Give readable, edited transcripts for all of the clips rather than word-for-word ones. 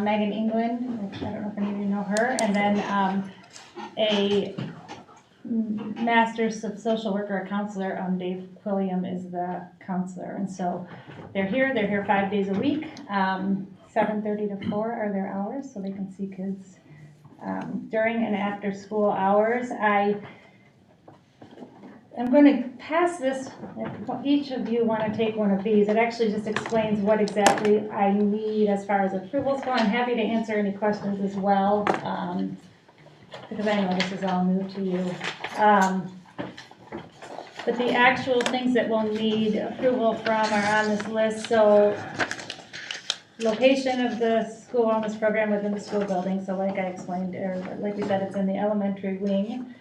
Megan England, I don't know if any of you know her, and then a Master's of Social Worker, a counselor, Dave Quilliam is the counselor. And so they're here 5 days a week, 7:30 to 4 are their hours, so they can see kids during and after school hours. I'm going to pass this, if each of you want to take one of these. It actually just explains what exactly I need as far as approvals go. I'm happy to answer any questions as well, because I know this is all new to you. But the actual things that we'll need approval from are on this list. So location of the school wellness program within the school building. So like I explained, or like we said, it's in the elementary wing.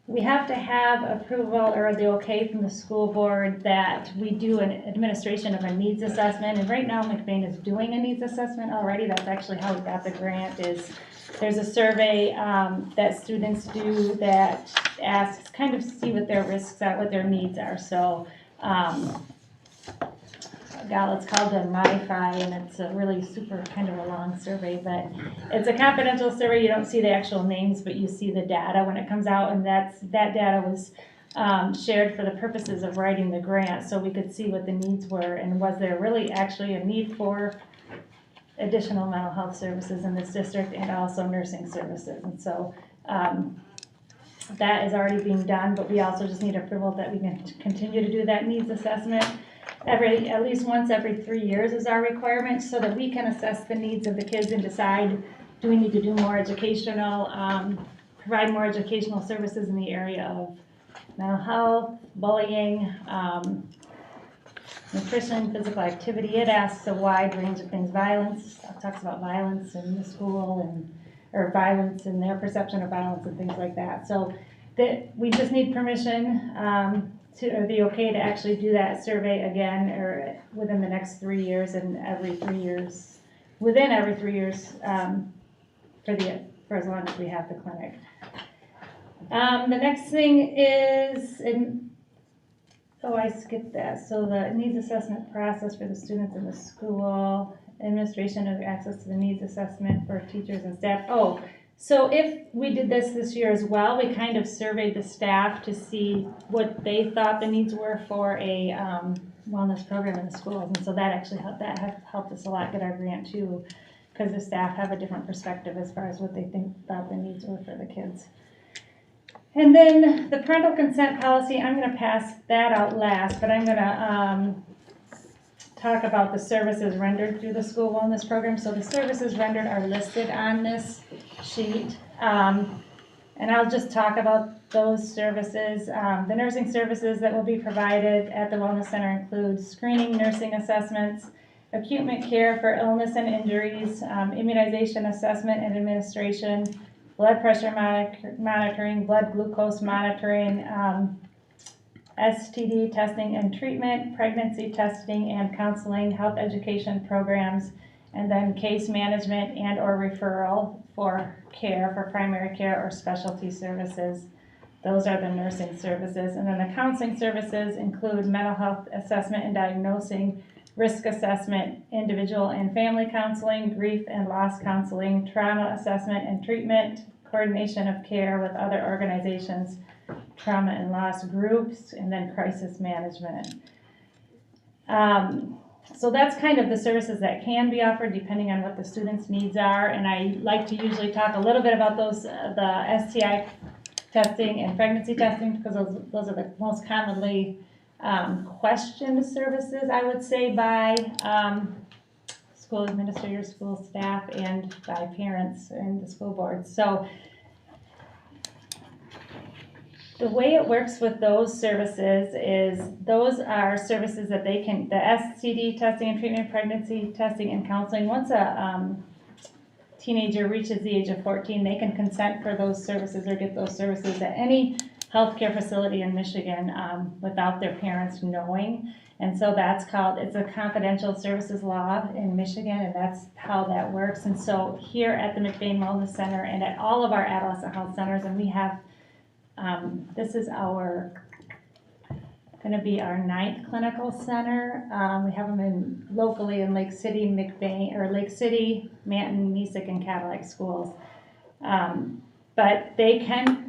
We have to have approval or the okay from the school board that we do an administration of a needs assessment. And right now McBain is doing a needs assessment already. That's actually how we got the grant. Is there's a survey that students do that asks kind of see what their risks are, what their needs are. So it's called a MyFi, and it's a really super kind of a long survey, but it's a confidential survey. You don't see the actual names, but you see the data when it comes out, and that data was shared for the purposes of writing the grant, so we could see what the needs were, and was there really actually a need for additional mental health services in this district, and also nursing services. And so that is already being done, but we also just need approval that we can continue to do that needs assessment. At least once every 3 years is our requirement, so that we can assess the needs of the kids and decide, do we need to do more educational, provide more educational services in the area of mental health, bullying, nutrition, physical activity. It asks a wide range of things. Violence, it talks about violence in the school, or violence and their perception of violence and things like that. So we just need permission or the okay to actually do that survey again, or within the next 3 years, and within every 3 years, for as long as we have the clinic. The next thing is, I skipped that. So the needs assessment process for the students in the school, administration of access to the needs assessment for teachers and staff. So if we did this year as well, we kind of surveyed the staff to see what they thought the needs were for a wellness program in the schools. And so that actually helped us a lot get our grant too, because the staff have a different perspective as far as what they thought the needs were for the kids. And then the parental consent policy, I'm going to pass that out last, but I'm going to talk about the services rendered through the school wellness program. So the services rendered are listed on this sheet, and I'll just talk about those services. The nursing services that will be provided at the wellness center include screening nursing assessments, acute care for illness and injuries, immunization assessment and administration, blood pressure monitoring, blood glucose monitoring, STD testing and treatment, pregnancy testing and counseling, health education programs, and then case management and or referral for care, for primary care or specialty services. Those are the nursing services. And then the counseling services include mental health assessment and diagnosing, risk assessment, individual and family counseling, grief and loss counseling, trauma assessment and treatment, coordination of care with other organizations, trauma and loss groups, and then crisis management. So that's kind of the services that can be offered depending on what the students' needs are. And I like to usually talk a little bit about those, the STI testing and pregnancy testing, because those are the most commonly questioned services, I would say, by school administrators, school staff, and by parents and the school board. So the way it works with those services is those are services that they can, the STD testing and treatment, pregnancy testing and counseling, once a teenager reaches the age of 14, they can consent for those services or get those services at any healthcare facility in Michigan without their parents knowing. And so that's called, it's a confidential services law in Michigan, and that's how that works. And so here at the McBain Wellness Center and at all of our adolescent health centers, and we have, this is our gonna be our 9th clinical center. We have them locally in Lake City, McBain, or Lake City, Manton, Nissick, and Cadillac schools. But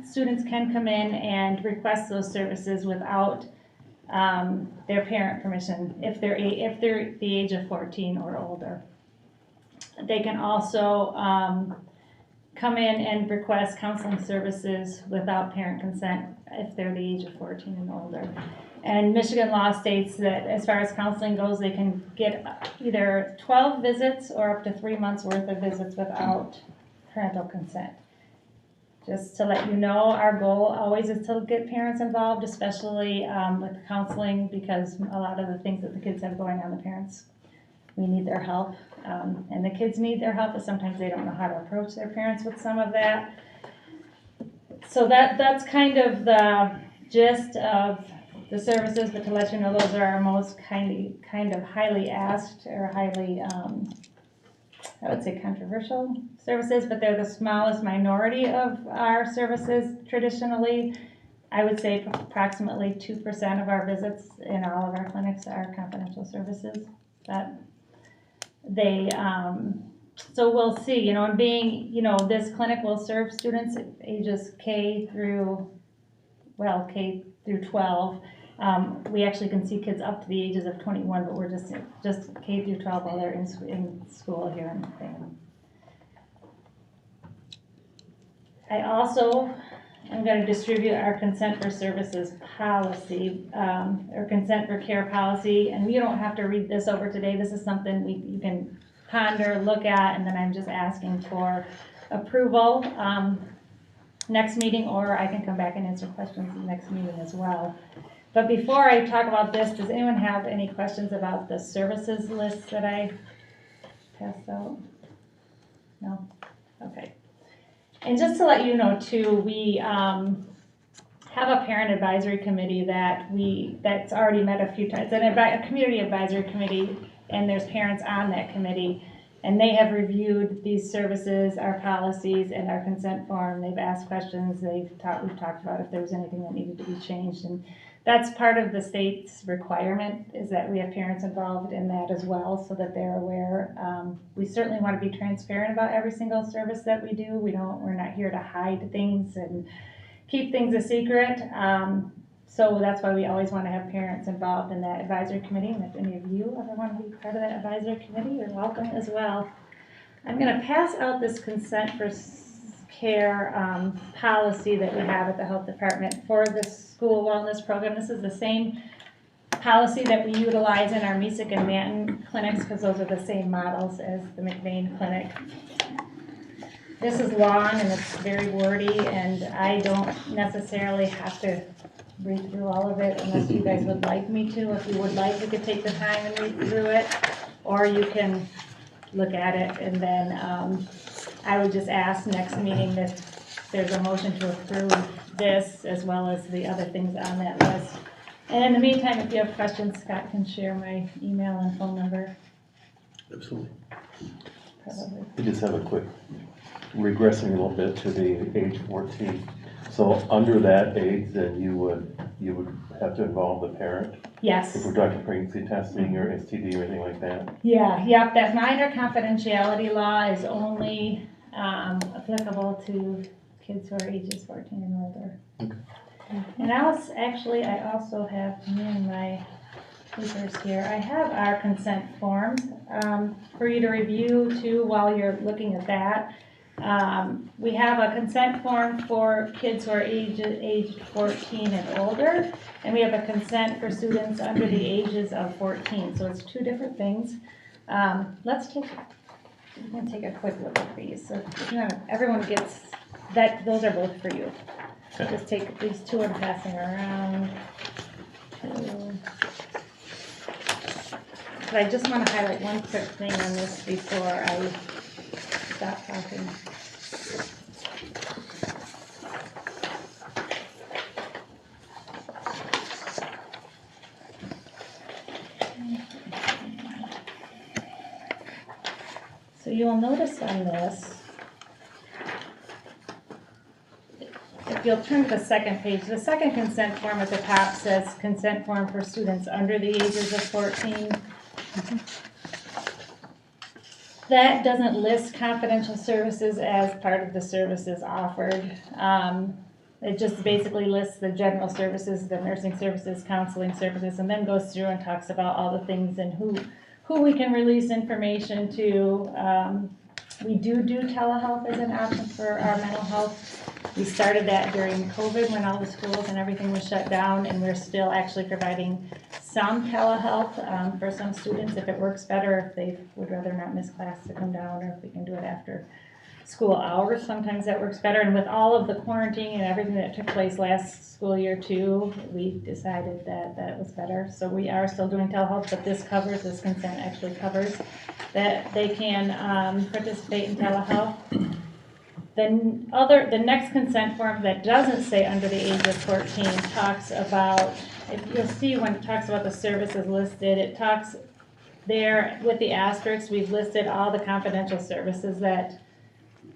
students can come in and request those services without their parent permission if they're the age of 14 or older. They can also come in and request counseling services without parent consent if they're the age of 14 and older. And Michigan law states that as far as counseling goes, they can get either 12 visits or up to 3 months worth of visits without parental consent. Just to let you know, our goal always is to get parents involved, especially with counseling, because a lot of the things that the kids have going on, the parents, we need their help. And the kids need their help, but sometimes they don't know how to approach their parents with some of that. So that's kind of the gist of the services, but to let you know, those are our most kind of highly asked or highly, I would say controversial services, but they're the smallest minority of our services traditionally. I would say approximately 2% of our visits in all of our clinics are confidential services. That they, so we'll see, and being, this clinic will serve students ages K through 12. We actually can see kids up to the ages of 21, but we're just K through 12 while they're in school here in McBain. I also am going to distribute our consent for services policy, or consent for care policy, and you don't have to read this over today. This is something you can ponder, look at, and then I'm just asking for approval next meeting, or I can come back and answer questions in the next meeting as well. But before I talk about this, does anyone have any questions about the services list that I passed out? No? Okay. And just to let you know too, we have a parent advisory committee that's already met a few times. It's a community advisory committee, and there's parents on that committee, and they have reviewed these services, our policies, and our consent form. They've asked questions. We've talked about if there was anything that needed to be changed, and that's part of the state's requirement, is that we have parents involved in that as well, so that they're aware. We certainly want to be transparent about every single service that we do. We're not here to hide things and keep things a secret. So that's why we always want to have parents involved in that advisory committee. And if any of you ever want to be part of that advisory committee, you're welcome as well. I'm going to pass out this consent for care policy that we have at the health department for the school wellness program. This is the same policy that we utilize in our Nissick and Manton clinics, because those are the same models as the McBain clinic. This is long and it's very wordy, and I don't necessarily have to read through all of it unless you guys would like me to. If you would like, we could take the time and read through it, or you can look at it, and then I would just ask next meeting if there's a motion to approve this as well as the other things on that list. And in the meantime, if you have questions, Scott can share my email and phone number. Absolutely. Probably. We just have a quick regressing a little bit to the age 14. So under that age, then you would have to involve the parent. Yes. If we're talking pregnancy testing or STD or anything like that. Yeah. Yep. That minor confidentiality law is only applicable to kids who are ages 14 and older. Okay. And I also have in my papers here, I have our consent forms for you to review too while you're looking at that. We have a consent form for kids who are aged 14 and older, and we have a consent for students under the ages of 14. So it's two different things. I'm going to take a quick look at these. So everyone gets that. Those are both for you. Okay. Just take these two and passing around. But I just want to highlight one quick thing on this before I stop talking. So you will notice on this, it if you'll turn to the second page, the second consent form at the top says consent form for students under the ages of 14. That doesn't list confidential services as part of the services offered. It just basically lists the general services, the nursing services, counseling services, and then goes through and talks about all the things and who we can release information to. We do telehealth as an option for our mental health. We started that during COVID when all the schools and everything was shut down, and we're still actually providing some telehealth for some students if it works better, if they would rather not miss class to come down, or if we can do it after school hours. Sometimes that works better, and with all of the quarantine and everything that took place last school year too, we decided that that was better. So we are still doing telehealth, but this consent actually covers that they can participate in telehealth. The next consent form that doesn't say under the age of 14 talks about, if you'll see when it talks about the services listed, it talks there with the asterisks, we've listed all the confidential services that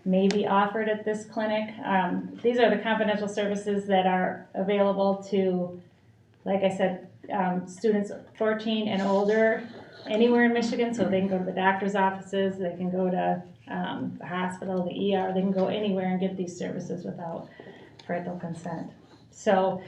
may be offered at this clinic. These are the confidential services that are available to, like I said, students 14 and older anywhere in Michigan, so they can go to the doctor's offices, they can go to the hospital, the ER, they can go anywhere and get these services without parental consent. So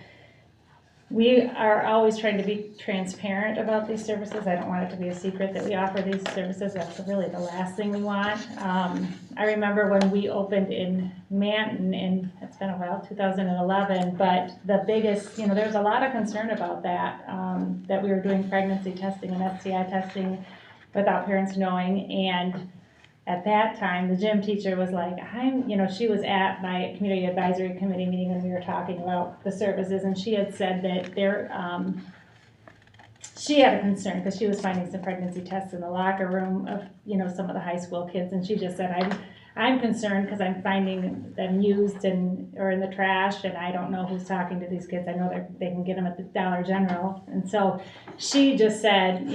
we are always trying to be transparent about these services. I don't want it to be a secret that we offer these services. That's really the last thing we want. I remember when we opened in Manton, and it's been a while, 2011, but the biggest, there was a lot of concern about that, that we were doing pregnancy testing and STI testing without parents knowing, and at that time, the gym teacher was like, she was at my community advisory committee meeting when we were talking about the services, and she had said that she had a concern because she was finding some pregnancy tests in the locker room of, some of the high school kids, and she just said, I'm concerned because I'm finding them used or in the trash, and I don't know who's talking to these kids. I know they can get them at the Dollar General, and so she just said,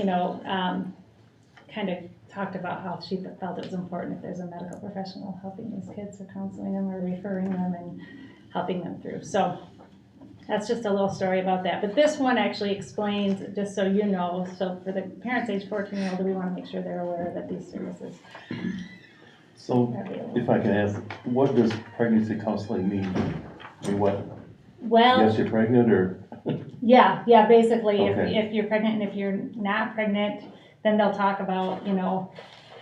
kind of talked about how she felt it was important if there's a medical professional helping these kids or counseling them or referring them and helping them through. So that's just a little story about that. But this one actually explains, just so you know, so for the parents age 14 and older, we want to make sure they're aware that these services So if I can ask, what does pregnancy counseling mean? I mean, what? Well, yes, you're pregnant, or? yeah, basically, Okay. if you're pregnant and if you're not pregnant, then they'll talk about,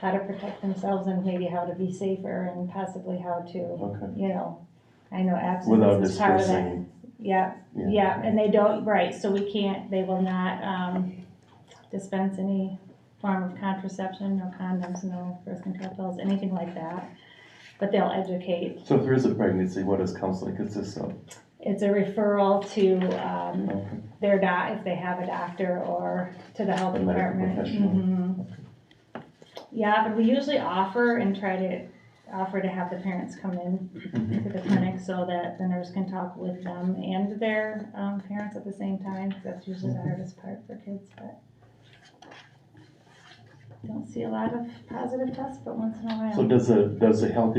how to protect themselves and maybe how to be safer and possibly how to, Okay. I know abstinence Without is part of that. discussing. Yeah, and they don't, right, so they will not dispense any form of contraception, no condoms, no birth control pills, anything like that. But they'll educate. So if there is a pregnancy, what does counseling consist of? It's a referral to their if they have a doctor, or to the health department. Mm-hmm. Yeah, but we usually offer and try to have the parents come in to the clinic so that the nurse can talk with them and their parents at the same time. That's usually the hardest part for kids, but don't see a lot of positive tests, but once in a while. So does the health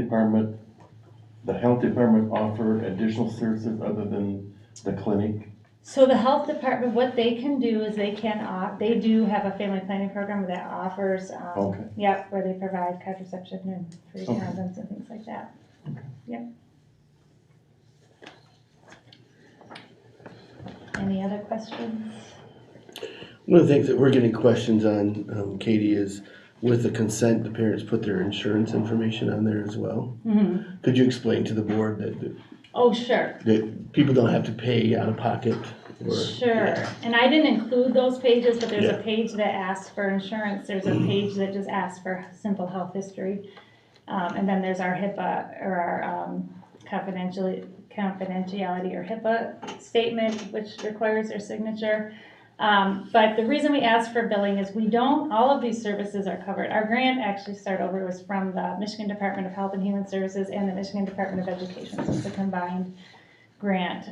department offer additional services other than the clinic? So the health department, what they can do is they do have a family planning program that offers, where they provide contraception and free condoms and things like that. Okay. Yep. Any other questions? One of the things that we're getting questions on, Katie, is with the consent, the parents put their insurance information on there as well. Mm-hmm. Could you explain to the board that Oh, sure. that people don't have to pay out of pocket? Sure. Yeah. And I didn't include those pages, but there's a page that asks for insurance. There's a page that just asks for simple health history. And then there's our HIPAA or our confidentiality or HIPAA statement, which requires their signature. But the reason we ask for billing is all of these services are covered. Our grant actually was from the Michigan Department of Health and Human Services and the Michigan Department of Education. So it's a combined grant,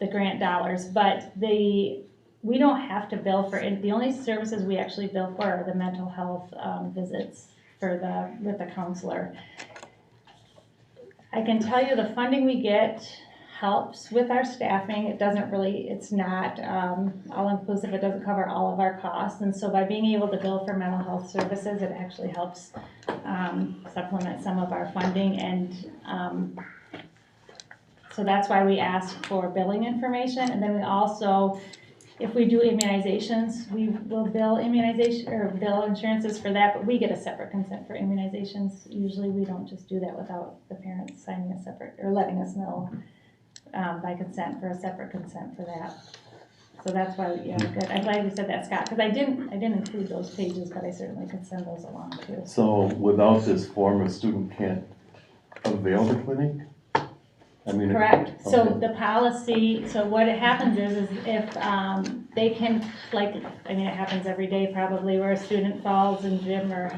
the grant dollars. But we don't have to bill for it. The only services we actually bill for are the mental health visits with the counselor. I can tell you the funding we get helps with our staffing. It doesn't really, it's not all-inclusive, it doesn't cover all of our costs. And so by being able to bill for mental health services, it actually helps supplement some of our funding. And so that's why we ask for billing information. And then we also, if we do immunizations, we will bill immunization or bill insurances for that, but we get a separate consent for immunizations. Usually we don't just do that without the parents signing a separate or letting us know by consent for a separate consent for that. So that's why, yeah, good. I'm glad you said that, Scott, because I didn't include those pages, but I certainly could send those along too. So without this form, a student can't avail the clinic? I mean. Correct. So Okay. the policy, so what happens is if they can, like, I mean, it happens every day probably, where a student falls in gym or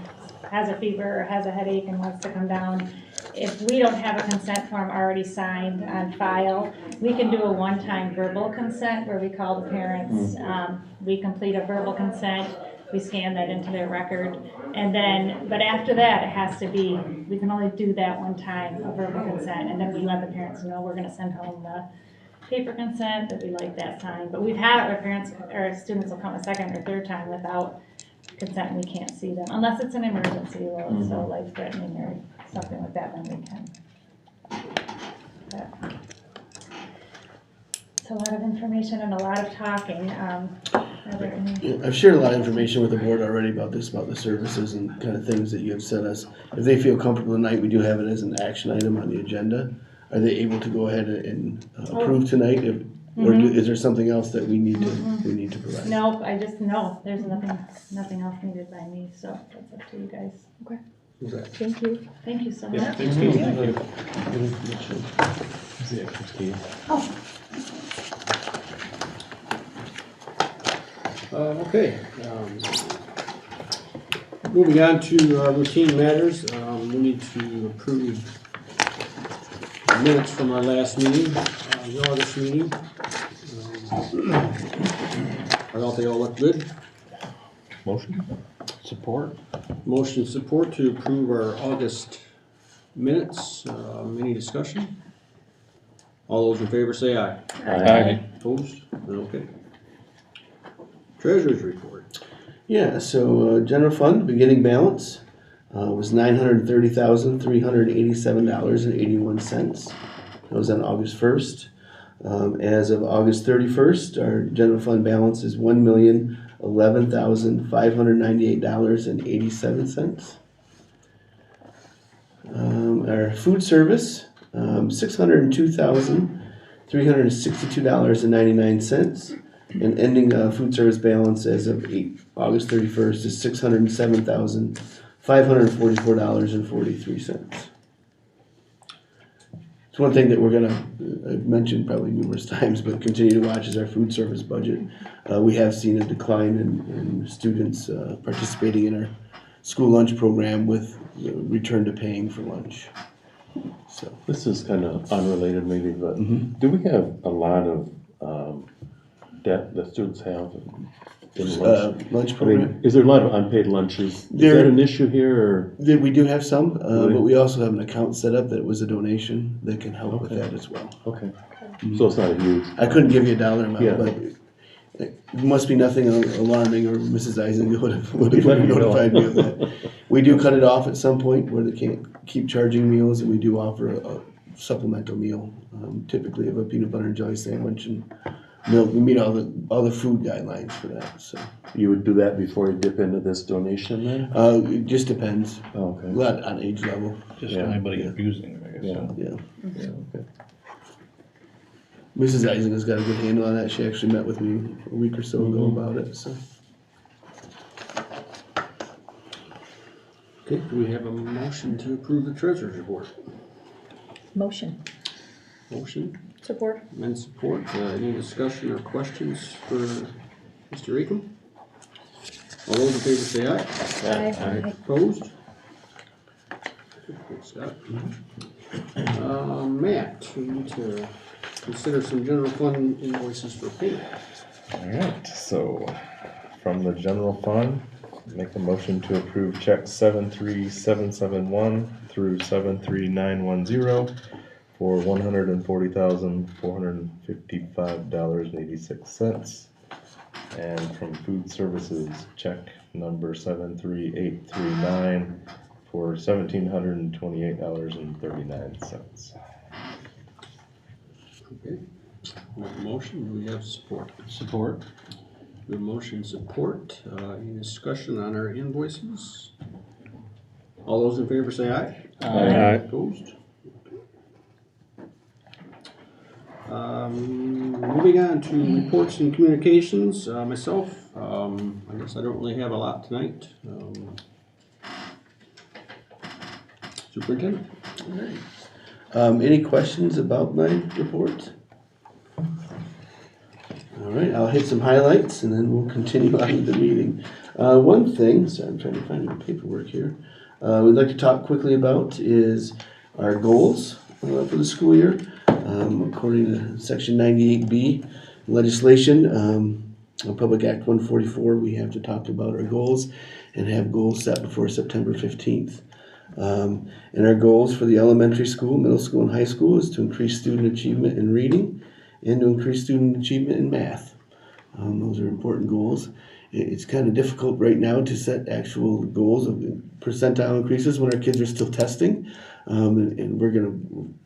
has a fever or has a headache and wants to come down. If we don't have a consent form already signed on file, we can do a one-time verbal consent where we call the parents, we complete a verbal consent, we scan that into their record, and then, but after that, it has to be, we can only do that one time, a verbal consent, and then we let the parents know we're gonna send home the paper consent, that we like that signed. But we've had our parents, or students will come a second or third time without consent, and we can't see them, unless it's an emergency, or it's so life-threatening or something like that, then we can. But it's a lot of information and a lot of talking. Are there any? Yeah, I've shared a lot of information with the board already about this, about the services and kind of things that you have sent us. If they feel comfortable tonight, we do have it as an action item on the agenda. Are they able to go ahead and approve tonight? Or is there something else that we need to provide? Nope, no, there's nothing else needed by me, so that's up to you guys. Okay. Okay. Thank you. Thank you so much. Yeah, thanks, Katie. Thank you. Yeah, it's key. Oh, Okay. Moving on to routine matters, we need to approve minutes from our last meeting, the August meeting. I thought they all looked good. Motion? Support? Motion support to approve our August minutes. Any discussion? All those in favor say aye. Aye. Opposed? Okay. Treasurer's report. Yeah, so general fund beginning balance was $930,387.81. That was on August 1st. As of August 31st, our general fund balance is $1,011,598.87. Our food service, $602,362.99. And ending food service balance as of August 31st is $607,544.43. It's one thing that we're gonna, I've mentioned probably numerous times, but continue to watch is our food service budget. We have seen a decline in students participating in our school lunch program with return to paying for lunch. So This is kind of unrelated maybe, but do we have a lot of debt that students have in lunch? lunch I program. mean, is there a lot of unpaid lunches? Is There- that an issue here, or? We do have some, Really? but we also have an account set up that was a donation that can help with Okay. that as well. Okay, so it's not a huge, I couldn't give you a dollar amount, Yeah. but it must be nothing alarming, or Mrs. Eisinger would have You let me know. notified me of that. We do cut it off at some point where they can't keep charging meals, and we do offer a supplemental meal, typically of a peanut butter and jelly sandwich and milk. We meet all the food guidelines for that. So you would do that before you dip into this donation then? it just depends, Oh, a okay, lot on age level. Just Yeah. anybody abusing them, I guess. yeah, Yeah, yeah, okay. Mrs. Eisinger's got a good handle on that. She actually met with me a week or so ago about it. So Okay, do we have a motion to approve the treasurer's report? Motion. Motion Support. and support. Any discussion or questions for Mr. Eakin? All those in favor say aye. Aye. Opposed? Thanks, Scott. Matt, we need to consider some general fund invoices for payment. Alright, so from the general fund, make a motion to approve checks 73771 through 73910 for $140,455.86. And from food services, check number 73839 for $1,728.39. Okay. We have a motion, do we have support? Support. We have motion support, any discussion on our invoices? All those in favor say aye. Aye. Opposed? Moving on to reports and communications, myself, I guess I don't really have a lot tonight. Superintendent? Any questions about my report? All right, I'll hit some highlights and then we'll continue on with the meeting. One thing, so I'm trying to find my paperwork here, we'd like to talk quickly about is our goals for the school year. According to Section 98B legislation, Public Act 144, we have to talk about our goals and have goals set before September 15th. And our goals for the elementary school, middle school, and high school is to increase student achievement in reading and to increase student achievement in math. Those are important goals. It's kind of difficult right now to set actual goals of percentile increases when our kids are still testing. And we're going to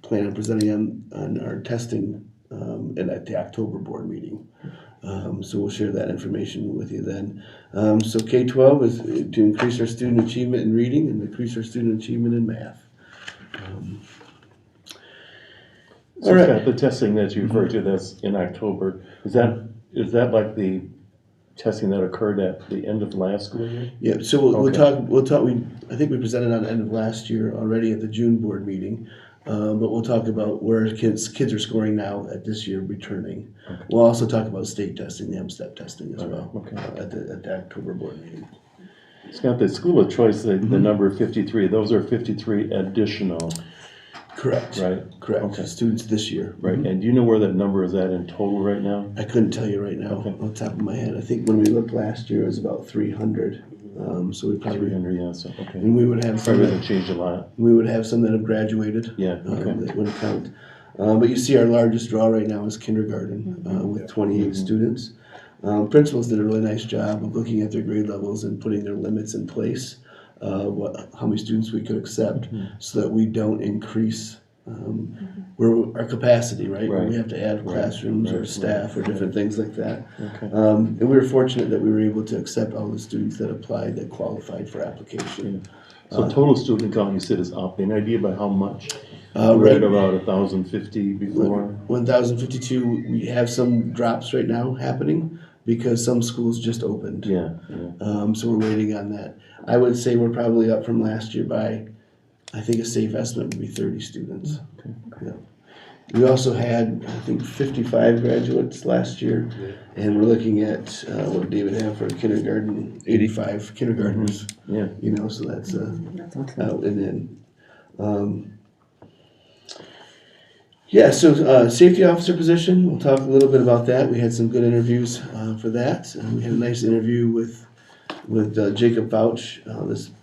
plan on presenting on our testing at the October board meeting. So we'll share that information with you then. So K-12 is to increase our student achievement in reading and increase our student achievement in math. So All right. Scott, the testing that you referred to that's in October, is that like the testing that occurred at the end of last school year? Yeah, so we'll Okay. talk, I think we presented on the end of last year already at the June board meeting. But we'll talk about where kids are scoring now at this year returning. Okay. We'll also talk about state testing, the M-STEP testing as well, Okay. at the October board meeting. Scott, the school of choice, the number 53, those are 53 additional, Correct. right? Correct, Okay. students this year. Right, and do you know where that number is at in total right now? I couldn't tell you right now, Okay. on the top of my head. I think when we looked last year, it was about 300. So we probably, 300, yeah, so, okay. and we would have some Probably that, hasn't changed a lot. have graduated. Yeah, okay. That would count. But you see our largest draw right now is kindergarten, with 28 students. Principals did a really nice job of looking at their grade levels and putting their limits in place, how many students we could accept, so that we don't increase our capacity, right? Right. We have to add classrooms or right, staff or different things like that. Okay. And we were fortunate that we were able to accept all the students that applied, that qualified for application. So total student count, you said, is up. Any idea by how much? Right. Right about 1,050 before? 1,052, we have some drops right now happening because some schools just opened. Yeah, yeah. So we're waiting on that. I would say we're probably up from last year by, I think a safe estimate would be 30 students. Okay. Yeah. We also had, I think, 55 graduates last year, and we're looking at what David had for kindergarten, 85 kindergartners. Yeah. You know, so that's out and in. So safety officer position, we'll talk a little bit about that. We had some good interviews for that. We had a nice interview with Jacob Vouch.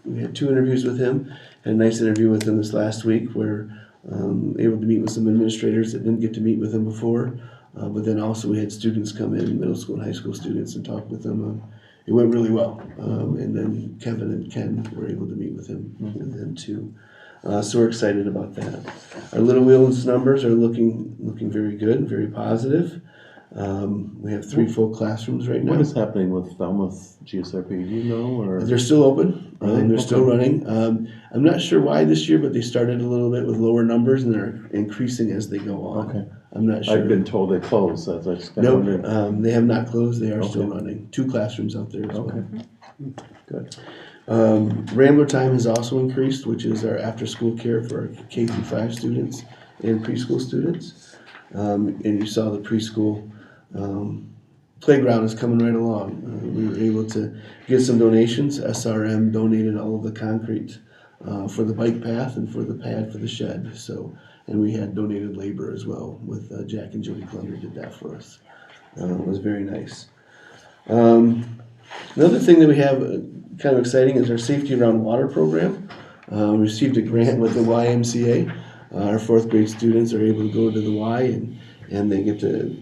We had 2 interviews with him. Had a nice interview with him this last week. We're able to meet with some administrators that didn't get to meet with him before. But then also we had students come in, middle school and high school students, and talk with them. It went really well. And then Kevin and Ken were able to meet with him too. So we're excited about that. Our Little Wheels numbers are looking very good, very positive. We have 3 full classrooms right now. What is happening with Falmouth GSRP? Do you know, or? They're still open. Really? They're still Okay. running. I'm not sure why this year, but they started a little bit with lower numbers and they're increasing as they go on. Okay. I'm not sure. I've been told they closed, so I just kind of wondered. No, they have not closed. They are still Okay. running. 2 classrooms out there as Okay. well. Good. Rambler time has also increased, which is our after-school care for our K through 5 students and preschool students. And you saw the preschool playground is coming right along. We were able to get some donations. SRM donated all of the concrete for the bike path and for the pad for the shed. So, and we had donated labor as well with Jack and Jody Clunder did that for us. It was very nice. Another thing that we have kind of exciting is our Safety Around Water program. We received a grant with the YMCA. Our fourth grade students are able to go to the Y and they get to,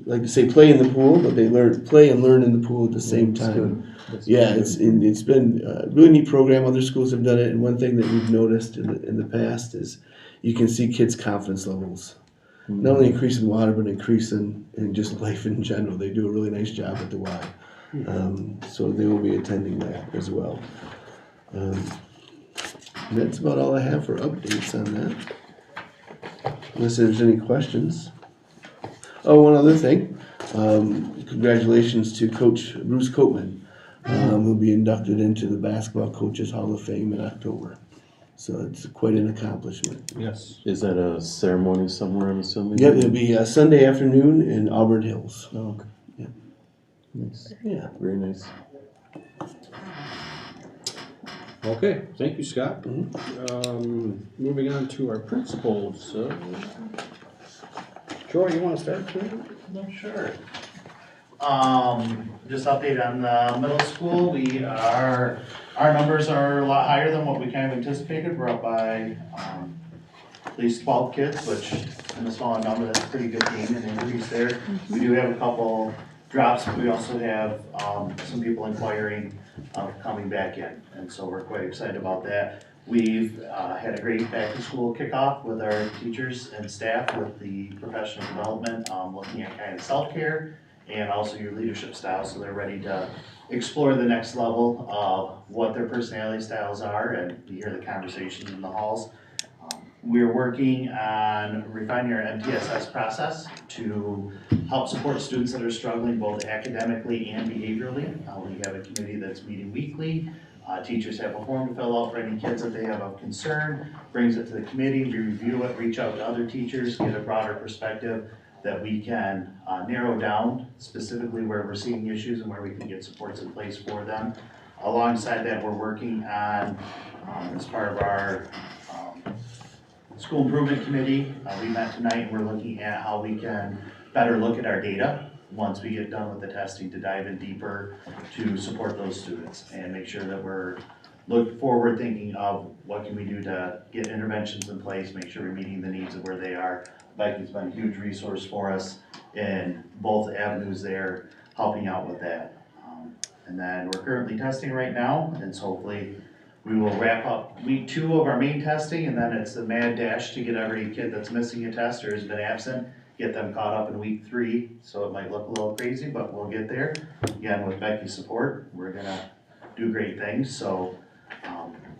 like to say, play in the pool, but they play and learn in the pool at the same That's time. good. That's Yeah, good. it's been a really neat program. Other schools have done it, and one thing that we've noticed in the past is you can see kids' confidence levels not only increase in water, but increase in just life in general. They do a really nice job at the Y. So they will be attending that as well. And that's about all I have for updates on that. Unless there's any questions. Oh, one other thing. Congratulations to Coach Bruce Copeman, who'll be inducted into the Basketball Coaches Hall of Fame in October. So it's quite an accomplishment. Yes. Is that a ceremony somewhere, I'm assuming? Yep, it'll be Sunday afternoon in Auburn Hills. Oh, okay. Yeah. Nice. Yeah. Very nice. Okay, thank you, Scott. Mhm. Moving on to our principals. Troy, you wanna start tonight? No, sure. Just update on the middle school, our numbers are a lot higher than what we kind of anticipated, we're up by, at least 12 kids, which in a smaller number, that's a pretty good gain and increase there. We do have a couple drops, but we also have, some people inquiring of coming back in, and so we're quite excited about that. We've had a great back-to-school kickoff with our teachers and staff with the professional development, looking at kind of self-care and also your leadership style, so they're ready to explore the next level of what their personality styles are and you hear the conversations in the halls. We're working on refining our MTSS process to help support students that are struggling both academically and behaviorally. We have a committee that's meeting weekly. Teachers have a form to fill out for any kids that they have of concern, brings it to the committee, we review it, reach out to other teachers, get a broader perspective that we can narrow down specifically where we're seeing issues and where we can get supports in place for them. Alongside that, we're working on, as part of our school improvement committee, we met tonight and we're looking at how we can better look at our data once we get done with the testing to dive in deeper to support those students and make sure that we're look forward thinking of what can we do to get interventions in place, make sure we're meeting the needs of where they are. Viking's been a huge resource for us in both avenues there, helping out with that. And then we're currently testing right now, and so hopefully we will wrap up week 2 of our main testing, and then it's the mad dash to get every kid that's missing a test or has been absent, get them caught up in week 3. So it might look a little crazy, but we'll get there. Again, with Becky's support, we're gonna do great things, so,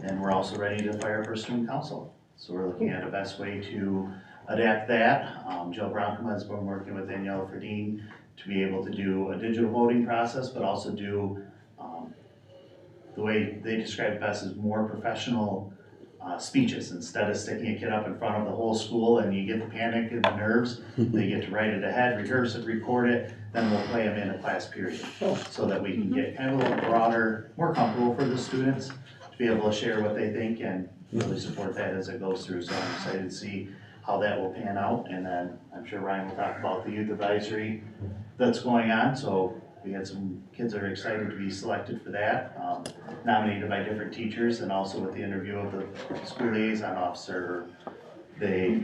and we're also ready to fire for student council. So we're looking at the best way to adapt that. Joe Broncom has been working with Danielle Ferdine to be able to do a digital voting process, but also do, the way they describe it best is more professional speeches. Instead of sticking a kid up in front of the whole school and you get the panic and the nerves, they get to write it ahead, rehearse it, record it, then we'll play them in a class period. So that we can get kind of a little broader, more comfortable for the students to be able to share what they think and really support that as it goes through. So I'm excited to see how that will pan out. And then I'm sure Ryan will talk about the youth advisory that's going on. So we had some kids that are excited to be selected for that, nominated by different teachers, and also with the interview of the school liaison officer, they,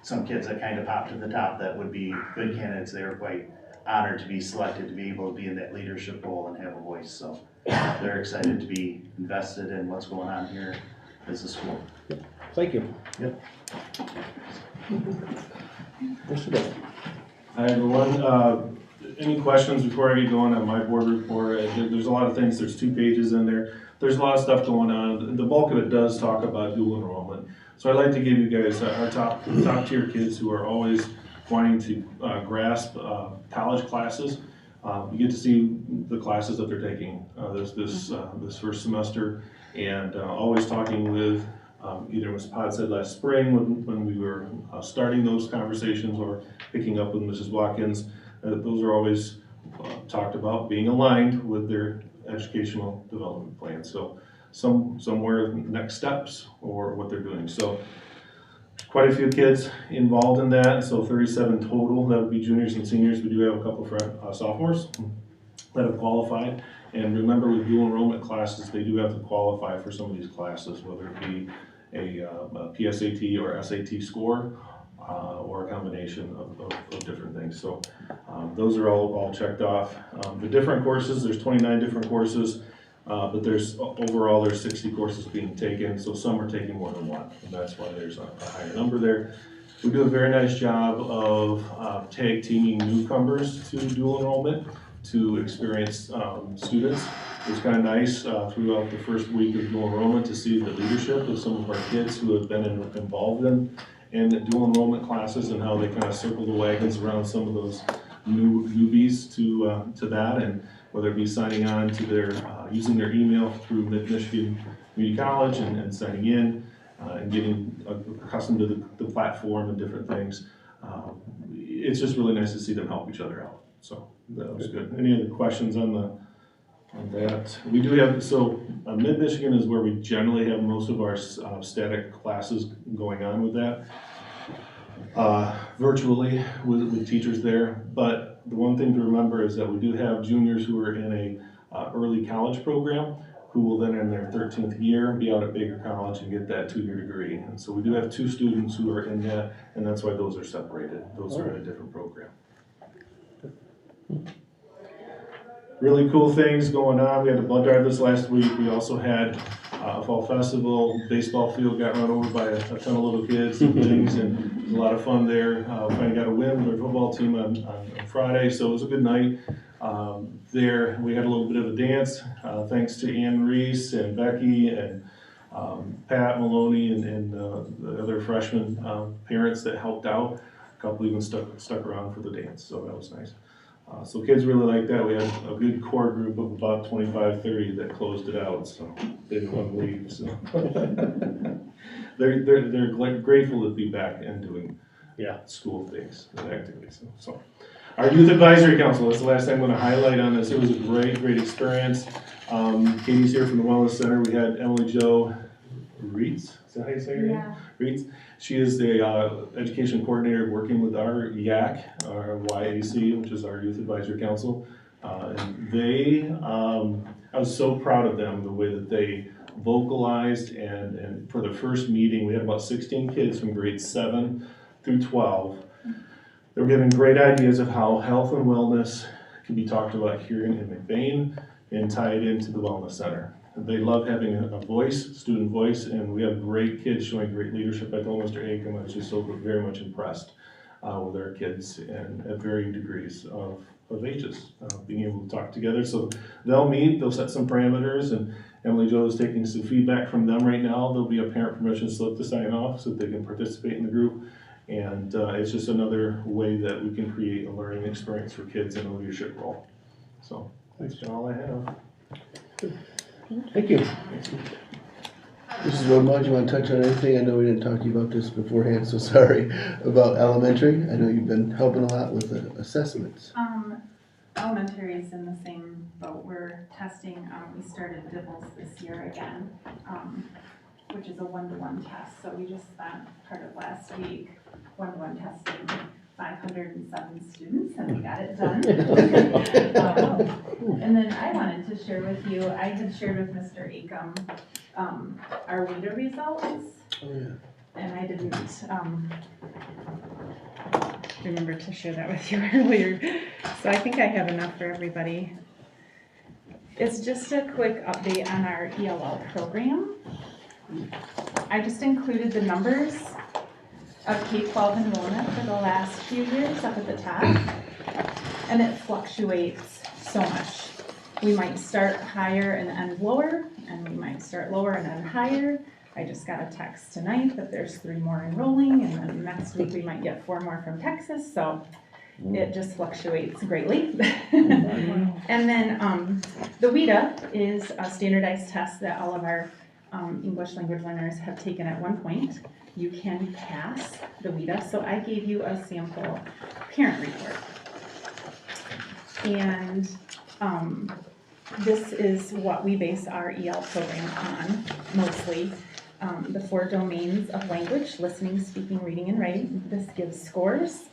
some kids that kind of popped to the top that would be good candidates. They were quite honored to be selected to be able to be in that leadership role and have a voice. So they're excited to be invested in what's going on here as a school. Thank you. Yep. Mr. Bill. Hi, everyone. Any questions before I get going on my board report? There's a lot of things, there's 2 pages in there. There's a lot of stuff going on. The bulk of it does talk about dual enrollment. So I'd like to give you guys our top tier kids who are always wanting to grasp college classes. You get to see the classes that they're taking this first semester, and always talking with either Ms. Pod said last spring when we were starting those conversations, or picking up with Mrs. Watkins. Those are always talked about being aligned with their educational development plan. So somewhere next steps or what they're doing. So quite a few kids involved in that. So 37 total, that would be juniors and seniors. We do have a couple of sophomores that have qualified. And remember, with dual enrollment classes, they do have to qualify for some of these classes, whether it be a PSAT or SAT score, or a combination of different things. So those are all checked off. The different courses, there's 29 different courses, but overall there's 60 courses being taken, so some are taking more than one, and that's why there's a higher number there. We do a very nice job of tag teaming newcomers to dual enrollment to experienced students. It was kind of nice throughout the first week of dual enrollment to see the leadership of some of our kids who have been involved in dual enrollment classes and how they kind of circle the wagons around some of those newbies to that, and whether it be signing on to their using their email through Mid-Michigan Community College and signing in and getting accustomed to the platform and different things. It's just really nice to see them help each other out. So that was good. Any other questions on that? We do have, Mid-Michigan is where we generally have most of our static classes going on with that. Virtually with teachers there, but the one thing to remember is that we do have juniors who are in a early college program who will then in their 13th year be out at Baker College and get that 2-year degree. And so we do have 2 students who are in that, and that's why those are separated. Those are in a different program. Really cool things going on. We had a blood drive this last week. We also had a fall festival. Baseball field got run over by a ton of little kids and things, and it was a lot of fun there. Finally got a win with our football team on Friday, so it was a good night. There we had a little bit of a dance, thanks to Ann Reese and Becky and Pat Maloney and the other freshman parents that helped out. A couple even stuck around for the dance, so that was nice. So kids really liked that. We had a good core group of about 25, 30 that closed it out, so they didn't want to leave. So they're grateful to be back and doing school things and activities. So our Youth Advisory Council, that's the last thing I'm going to highlight on this. It was a great experience. Katie's here from the Wellness Center. We had Emily Jo Reitz, is that how you say her name? Yeah. Reitz. She is the education coordinator working with our YAC, our YAC, which is our Youth Advisory Council. And I was so proud of them, the way that they vocalized, and for the first meeting, we had about 16 kids from grades 7 through 12. They were giving great ideas of how health and wellness can be talked about here in McBain and tied into the Wellness Center. They love having a voice, student voice, and we have great kids showing great leadership. I told Mr. Aiken I was just so very much impressed with our kids and at varying degrees of ages, being able to talk together. So they'll meet, they'll set some parameters, and Emily Jo is taking some feedback from them right now. There'll be a parent permission slip to sign off so that they can participate in the group. And it's just another way that we can create a learning experience for kids in a leadership role. So that's all I have. Thank you. Mrs. Rodenbaugh, do you want to touch on anything? I know we didn't talk to you about this beforehand, so sorry, about elementary. I know you've been helping a lot with the assessments. Elementary is in the same boat. We're testing, we started DIBELS this year again, which is a 1-to-1 test. So we just spent part of last week 1-to-1 testing 507 students, and we got it done. And then I wanted to share with you, I had shared with Mr. Aiken our WIDA results. Oh, yeah. And I didn't remember to share that with you earlier. So I think I have enough for everybody. It's just a quick update on our ELL program. I just included the numbers of K-12 enrollment for the last few years up at the top. And it fluctuates so much. We might start higher and end lower, and we might start lower and end higher. I just got a text tonight that there's 3 more enrolling, and then next week we might get 4 more from Texas, so it just fluctuates greatly. And then the WIDA is a standardized test that all of our English language learners have taken at one point. You can pass the WIDA, so I gave you a sample parent report. And this is what we base our EL program on, mostly. The 4 domains of language: listening, speaking, reading, and writing. This gives scores.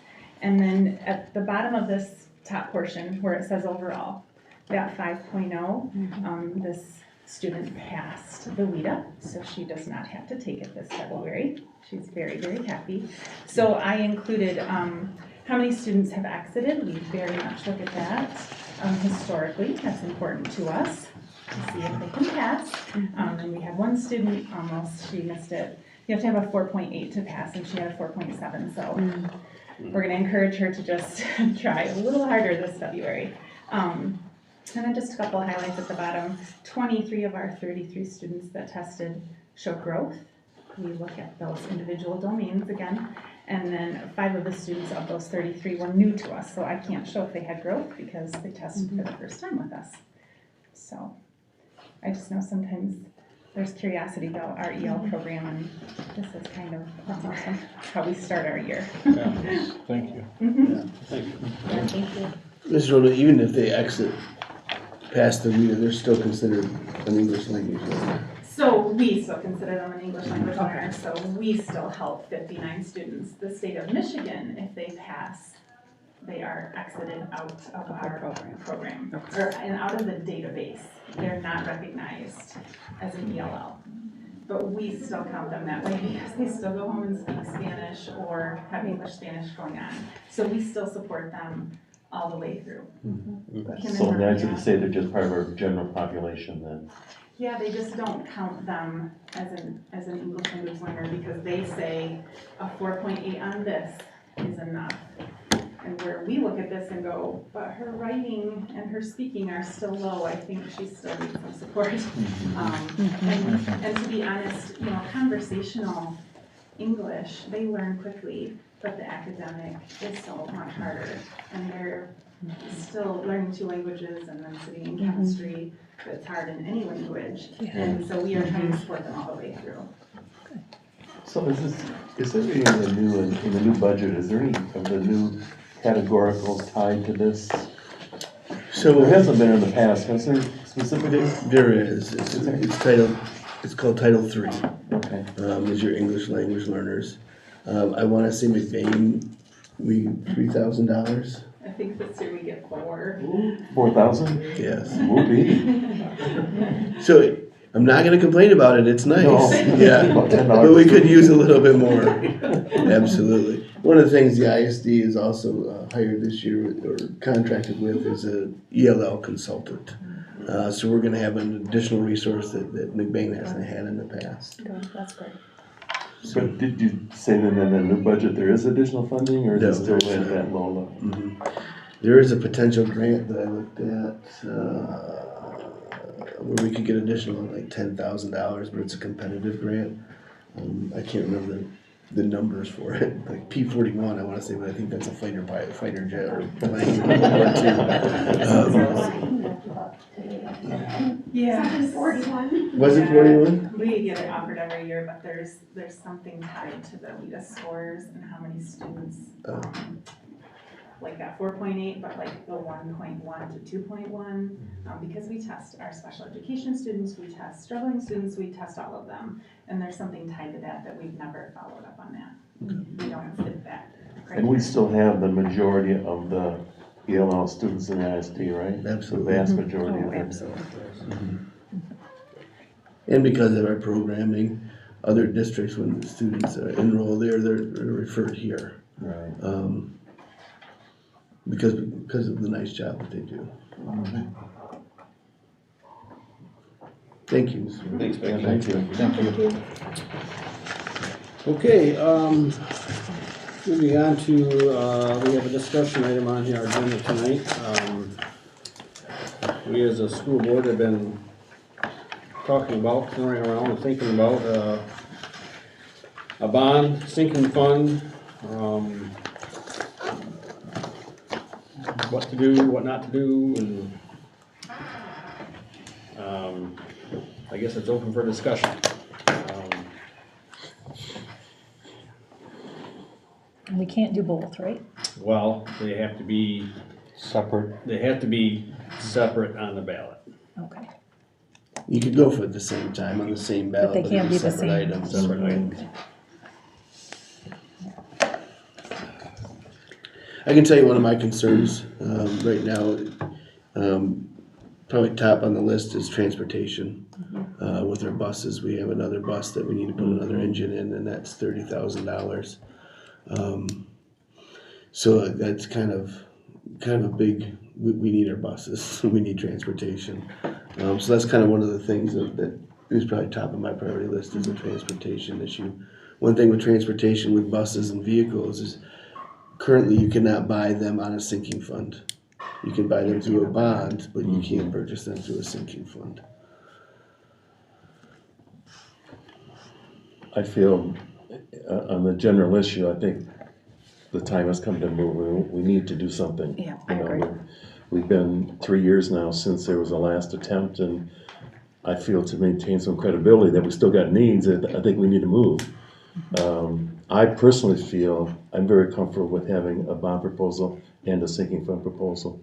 And then at the bottom of this top portion where it says overall, that 5.0, this student passed the WIDA, so she does not have to take it this February. She's very, very happy. So I included how many students have exited. We very much look at that historically. That's important to us to see if they can pass. And we had one student almost, she missed it. You have to have a 4.8 to pass, and she had a 4.7, so we're gonna encourage her to just try a little harder this February. And then just a couple of highlights at the bottom. 23 of our 33 students that tested show growth. We look at those individual domains again. And then 5 of the students of those 33 were new to us, so I can't show if they had growth because they tested for the first time with us. So I just know sometimes there's curiosity about our EL program, and this is kind of how we start our year. Yeah, Thank you. thank you. Yeah, thank you. Mr. Rodo, even if they exit past the reader, they're still considered an English language learner. So we still consider them an English language learner, so we still help 59 students. The state of Michigan, if they pass, they are exited out of our program, and out of the database. They're not recognized as an ELL. But we still count them that way because they still go home and speak Spanish or have English-Spanish going on. So we still support them all the way through. So imagine to say they're just part of our general population then. Yeah, they just don't count them as an English language learner because they say a 4.8 on this is enough. And where we look at this and go, but her writing and her speaking are still low, I think she still needs some support. And to be honest, you know, conversational English, they learn quickly, but the academic is so much harder. And they're still learning 2 languages and then sitting in chemistry, but it's hard in any language. And so we are trying to support them all the way through. So is there any in the new budget, is there any of the new categoricals tied to this? So There hasn't been in the past, has there specifically? there is, it's called Title III, Okay. is your English language learners. I wanna say McBain, we, $3,000, I think this year we get 4. 4,000? yes. Whoopee. So, I'm not gonna complain about it, it's nice, No. yeah, About $10 but we could use a little bit more, absolutely. One of the things the ISD has also hired this year, or contracted with, is a ELL consultant. So we're gonna have an additional resource that McBain hasn't had in the past. Good, that's great. But did you say that in the new budget there is additional funding, or is No, it still there's at that low level? Mhm. There is a potential grant that I looked at, where we could get additional like $10,000, but it's a competitive grant. I can't remember the numbers for it, like P-41, I wanna say, but I think that's a fighter jet or plane. Yeah. Was it 41? We get it offered every year, but there's something tied to the WIDA scores and how many students, like that 4.8, but like the 1.1 to 2.1, because we test our special education students, we test struggling students, we test all of them, and there's something tied to that we've never followed up on that. We don't fit that. And we still have the majority of the ELL students in ISD, right? Absolutely. The vast majority of Oh, them. absolutely. And because of our programming, other districts, when the students enroll there, they're referred here. Right. Because of the nice job that they do. Thank you. Thanks, Yeah, Becky. thank you. Thank you. Okay, moving on to, we have a discussion item on here, our agenda tonight. We as a school board have been talking about, touring around and thinking about, a bond sinking fund, what to do, what not to do, and, I guess it's open for discussion. And we can't do both, right? Well, they have to be Separate. separate on the ballot. Okay. You could go for it at the same time, on the same ballot, But they but can't it'd be the separate same. items. Separate items. I can tell you one of my concerns, right now, probably top on the list is transportation. With our buses, we have another bus that we need to put another engine in, and that's $30,000. So that's kind of a big, we need our buses, we need transportation. So that's kind of one of the things that is probably top of my priority list is the transportation issue. One thing with transportation with buses and vehicles is currently you cannot buy them on a sinking fund. You can buy them through a bond, but you can't purchase them through a sinking fund. I feel, on the general issue, I think the time has come to move. We need to do something. Yeah, I You know, agree. We've been 3 years now since there was a last attempt, and I feel to maintain some credibility that we still got needs, I think we need to move. I personally feel I'm very comfortable with having a bond proposal and a sinking fund proposal.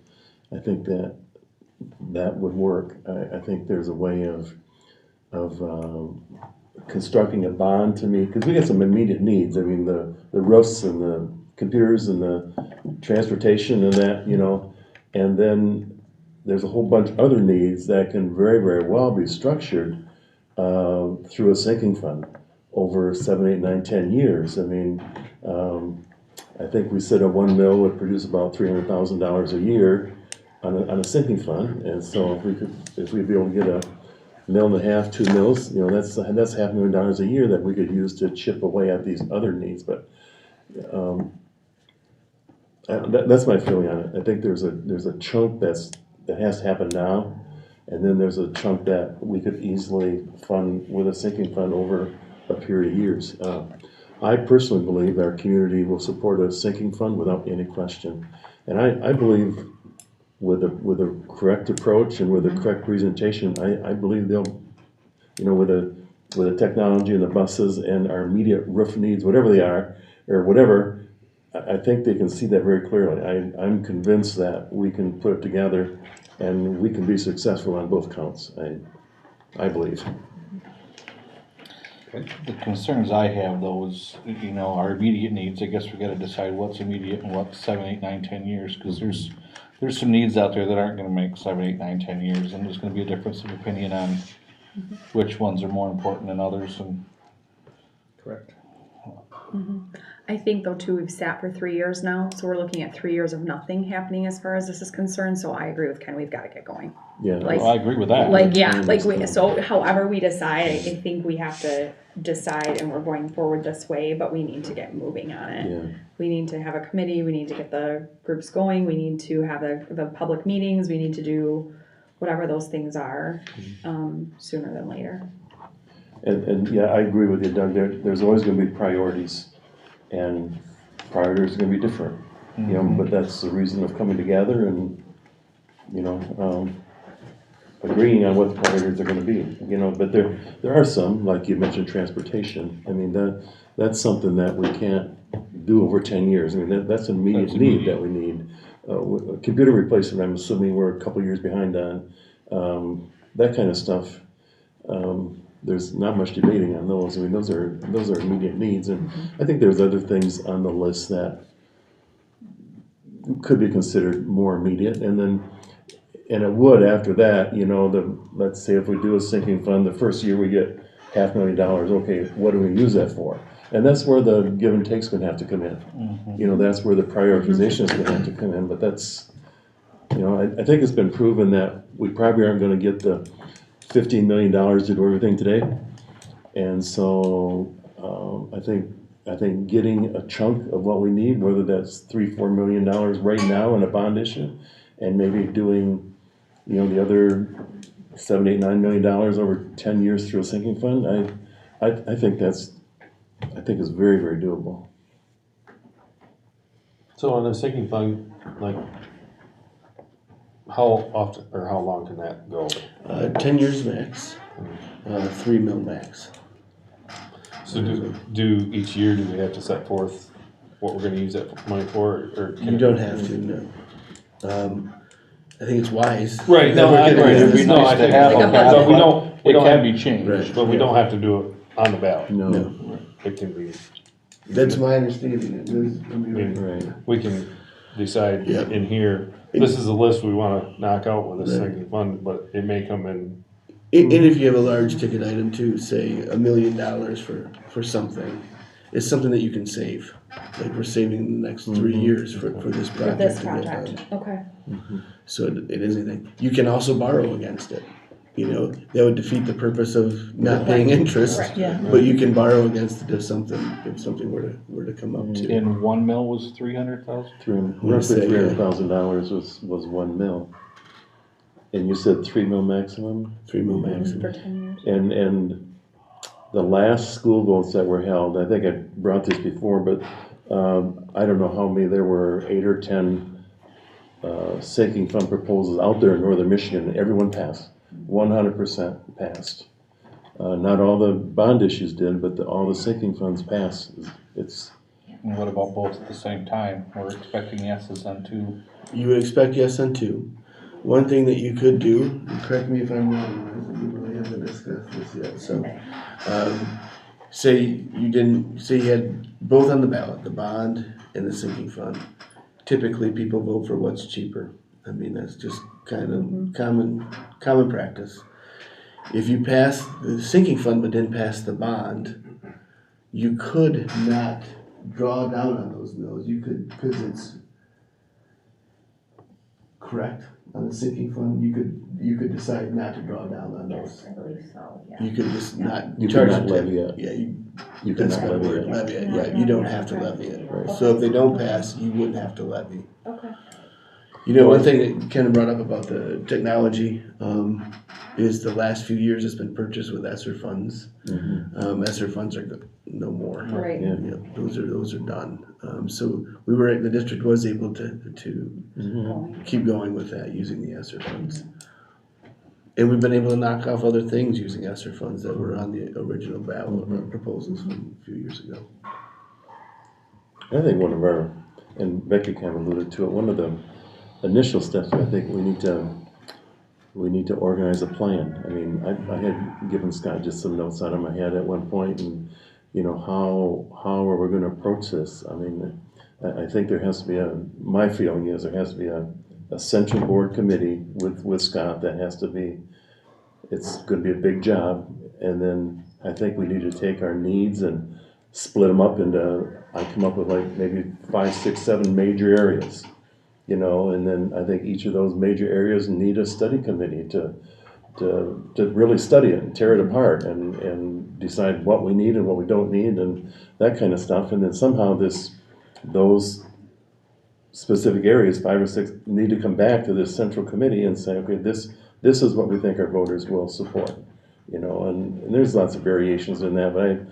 I think that would work. I think there's a way of constructing a bond to me, because we got some immediate needs. I mean, the roofs and the computers and the transportation and that, you know, and then there's a whole bunch of other needs that can very, very well be structured through a sinking fund over 7, 8, 9, 10 years. I mean, I think we said a 1 mil would produce about $300,000 a year on a sinking fund, and so if we'd be able to get a 1.5 mils, 2 mils, you know, that's $500,000 a year that we could use to chip away at these other needs. But that's my feeling on it. I think there's a chunk that has to happen now, and then there's a chunk that we could easily fund with a sinking fund over a period of years. I personally believe our community will support a sinking fund without any question, and I believe with a correct approach and with a correct presentation, I believe they'll, you know, with the technology and the buses and our immediate roof needs, whatever they are, or whatever, I think they can see that very clearly. I'm convinced that we can put it together and we can be successful on both counts, I believe. The concerns I have though is, you know, our immediate needs. I guess we gotta decide what's immediate and what's 7, 8, 9, 10 years, cause there's some needs out there that aren't gonna make 7, 8, 9, 10 years, and there's gonna be a difference of opinion on which ones are more important than others, and. Correct. I think though too, we've sat for 3 years now, so we're looking at 3 years of nothing happening as far as this is concerned, so I agree with Ken, we've gotta get going. Yeah. Like- Well, I agree with that. Like, yeah, like so however we decide, I think we have to decide and we're going forward this way, but we need to get moving on it. Yeah. We need to have a committee, we need to get the groups going, we need to have the public meetings, we need to do whatever those things are, sooner than later. And yeah, I agree with you, Doug. There's always gonna be priorities, and priorities are gonna be different. You know, but that's the reason of coming together and, you know, agreeing on what the priorities are gonna be. You know, but there are some, like you mentioned, transportation. I mean, that's something that we can't do over 10 years. I mean, that's an immediate need that we need. Computer replacement, I'm assuming we're a couple years behind on. That kind of stuff. There's not much debating on those. I mean, those are immediate needs, and I think there's other things on the list that could be considered more immediate, and it would after that. You know, let's say if we do a sinking fund, the first year we get $500,000. Okay, what do we use that for? And that's where the give and take's gonna have to come in. You know, that's where the prioritization is gonna have to come in. But that's, you know, I think it's been proven that we probably aren't gonna get the $15 million to do everything today, and so I think getting a chunk of what we need, whether that's $3-4 million right now in a bond issue, and maybe doing, you know, the other $7, $8, $9 million over 10 years through a sinking fund, I think it's very, very doable. So on a sinking fund, like, how often or how long can that go? 10 years max, 3 mil max. So do each year, do we have to set forth what we're gonna use that money for, or? You don't have to, no. I think it's wise. Right, no, I agree. It'd be nice to have Like a them, budget. but we don't, it can have- be changed. Right. But we don't have to do it on the ballot. No. It can be, That's my understanding. It is, I mean, Right. we can decide Yeah. in here, this is the list we wanna knock out with a sinking fund, but it may come in. And if you have a large ticket item too, say $1 million for something, it's something that you can save. Like we're saving the next 3 years for this For project this to get project, done. okay. So it is anything. You can also borrow against it. You know, that would defeat the purpose of not paying interest. Right. Yeah. But you can borrow against it if something were to come up too. And 1 mil was 300,000? Roughly $300,000 was 1 mil. And you said 3 mil maximum? 3 mil maximum. For 10 years. And the last school votes that were held, I think I brought this before, but I don't know how many, there were 8 or 10 sinking fund proposals out there in northern Michigan. Everyone passed, 100% passed. Not all the bond issues did, but all the sinking funds passed. It's And what about both at the same time? We're expecting yeses on 2. You would expect yes on 2. One thing that you could do, and correct me if I'm wrong, we really haven't discussed this yet, so, say you had both on the ballot, the bond and the sinking fund. Typically, people vote for what's cheaper. I mean, that's just kind of common practice. If you pass the sinking fund but didn't pass the bond, you could not draw down on those mills. You could, because it's correct. On the sinking fund, you could decide not to draw down on those. Yes, I believe so, yeah. You could just not You charge cannot it. levy it. Yeah, you that's cannot my levy word, it. levy it, yeah, you don't have to levy it. Right. So if they don't pass, you wouldn't have to levy. Okay. You know, one thing that you kind of brought up about the technology, is the last few years it's been purchased with ESSER funds. ESSER funds are no more. Right. Yeah. Yeah, those are done. So the district was able to keep going with that using the ESSER funds. And we've been able to knock off other things using ESSER funds that were on the original ballot proposals from a few years ago. I think one of our, and Becky kind of alluded to it, one of the initial steps, I think we need to organize a plan. I mean, I had given Scott just some notes out of my head at one point, and you know, how are we going to approach this? I mean, I think there has to be my feeling is there has to be a central board committee with Scott that has to be, it's going to be a big job, and then I think we need to take our needs and split them up into, I come up with like maybe 5, 6, 7 major areas, you know, and then I think each of those major areas need a study committee to really study it and tear it apart and decide what we need and what we don't need and that kind of stuff. And then somehow those specific areas, 5 or 6, need to come back to this central committee and say, okay, this is what we think our voters will support, you know, and there's lots of variations in that, but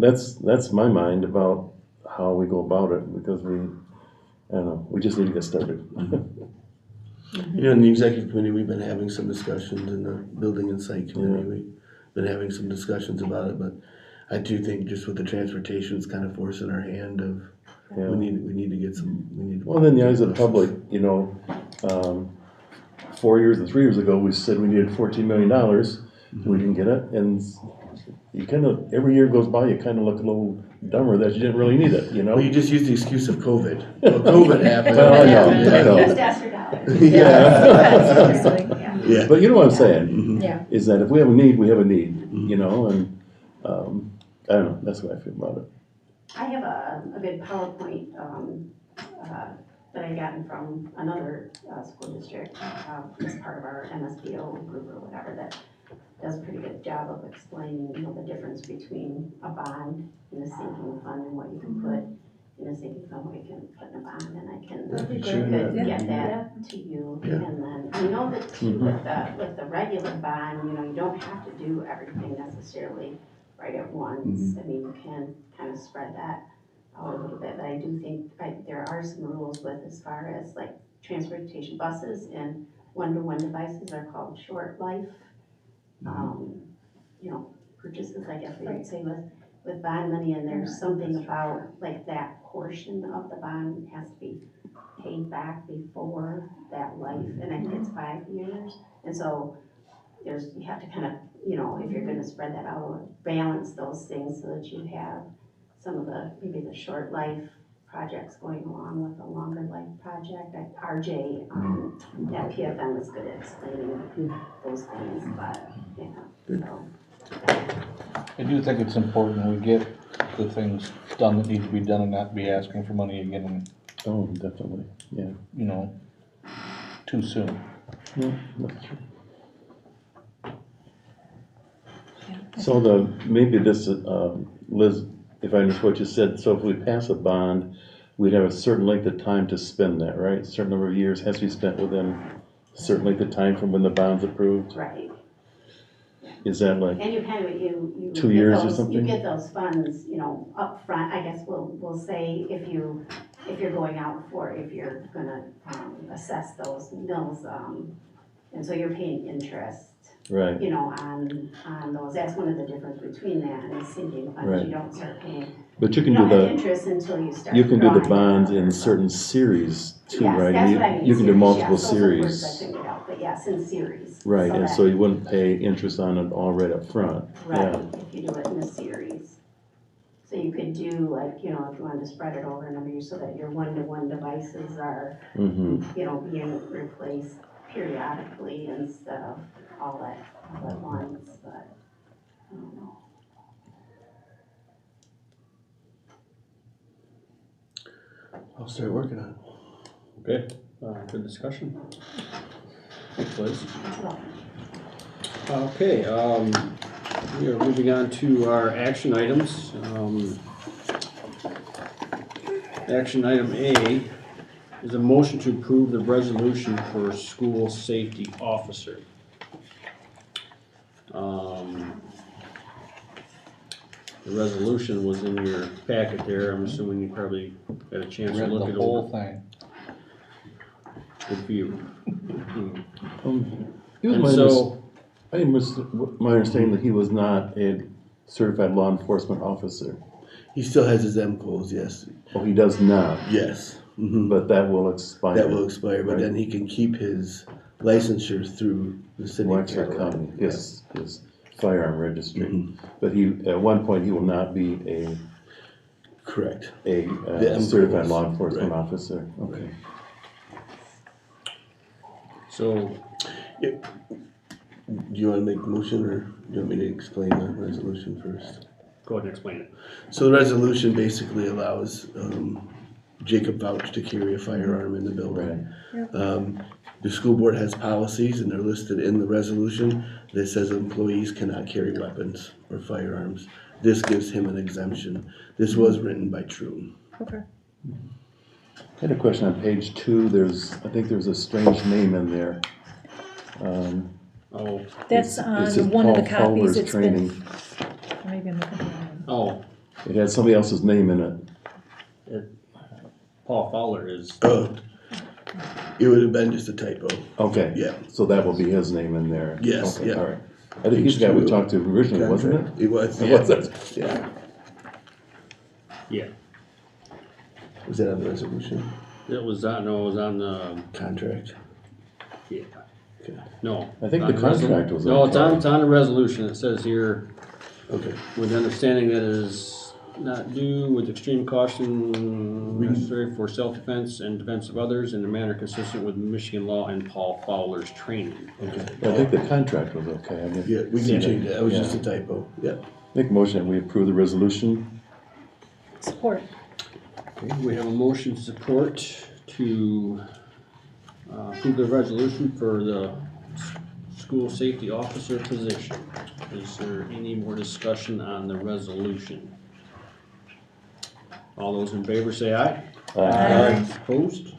that's my mind about how we go about it, because I don't know, we just need to get started. You know, in the executive committee, we've been having some discussions, in the building and site committee, we've been having some discussions about it, but I do think just with the transportation, it's kind of forcing our hand of, we need to get some, Well, in the eyes of the public, you know, 4 years or 3 years ago, we said we needed $14 million, we didn't get it, and you kind of, every year goes by, you kind of look a little dumber that you didn't really need it, you know? Well, you just use the excuse of COVID. Well, COVID happened. Well, I know. Just ask your dollar. Yeah. Yeah. But you know what I'm saying? Yeah. Is that if we have a need, we have a need, you know, and, I don't know, that's what I feel about it. I have a good PowerPoint that I gotten from another school district as part of our MSBO group or whatever that does a pretty good job of explaining, you know, the difference between a bond and a sinking fund and what you can put in a sinking fund, what you can put in a bond, and I can get that to you. Yeah. And then I know that too with the regular bond, you know, you don't have to do everything necessarily right at once. I mean, you can kind of spread that out a little bit, but I do think there are some rules with as far as like transportation buses and one-to-one devices are called short life. You know, purchases, I guess we would say with bond money, and there's something about like that portion of the bond has to be paid back before that life, and I think it's 5 years, and so you have to kind of, you know, if you're gonna spread that out, balance those things so that you have some of maybe the short life projects going along with the longer life project. RJ at PFM is good at explaining those things, but, yeah, so. I do think it's important we get the things done that need to be done and not be asking for money again, Oh, definitely, yeah. you know, too soon. No, that's true. So maybe this, Liz, if I understand what you said, so if we pass a bond, we'd have a certain length of time to spend that, right? A certain number of years has to be spent within a certain length of time from when the bond's approved? Right. Is that like, And you kind of, you 2 get years or those, something? you get those funds, up front. I guess we'll say if you're going out for, if you're gonna, assess those mills, and so you're paying interest, right, on those. That's one of the difference between that and a sinking fund. Right. You don't start paying, but you you can don't do have the, interest until you start. you can do the drawing bonds it in out. certain series too, Yes, right? that's what I mean. You can do series, multiple yes. Those are the words series. I couldn't get out, but yes, in series. Right, and that- so you wouldn't pay interest on it all right up front. Right, Yeah. if you do it in a series. So you could do like, if you wanted to spread it over a number of years so that your one-to-one devices are, Mm-hmm. being replaced periodically instead of all at once, but I don't know. I'll start working on it. Okay, good discussion. Please. Okay, we are moving on to our action items. Action item A is a motion to approve the resolution for school safety officer. The resolution was in your packet there. I'm assuming you probably got a chance to Read look the it whole over. thing. Good for you. He was And my, so, my understanding that he was not a certified law enforcement officer. He still has his MCOs, yes. Oh, he does not, Yes. Mhm. but that will expire. That will expire, but right? then he can keep his licensure through the city of Lancaster Cadillac. County, his firearm registry. Mhm. But at one point, he will not be a Correct. a certified MCOs, law enforcement right. officer. Okay. so Do you wanna make the motion, or do you want me to explain the resolution first? go ahead and explain it. So the resolution basically allows, Jacob Vouch to carry a firearm in the building. Right. The school board has policies, and they're listed in the resolution that says employees cannot carry weapons or firearms. This gives him an exemption. This was written by Troon. Okay. I had a question on page 2. I think there's a strange name in there. Oh, That's It on says one of the Paul copies, Fowler's it's training. been, maybe I'm looking at it. oh, It had somebody else's name in it. Paul Fowler is, Oh, it would have been just a typo. Okay. Yeah. So that will be his name in there. Yes, Okay, yeah. all right. I think he's the guy we talked to originally, wasn't it? It was, It yeah. was it? Yeah. yeah, Was that on the resolution? it was on the, Contract? yeah, Okay. no. I think on the resol- contract was No, okay. it's on the resolution. It says here, Okay. with understanding that it is not due with extreme caution necessary for self-defense and defense of others in a manner consistent with Michigan law and Paul Fowler's training. Okay. I think the contract was okay. I didn't Yeah, we see can that. change that. It was Yeah. just a typo. Yeah. Make a motion that we approve the resolution. Support. Okay, we have a motion support to approve the resolution for the school safety officer position. Is there any more discussion on the resolution? All those in favor say aye. Aye. Opposed?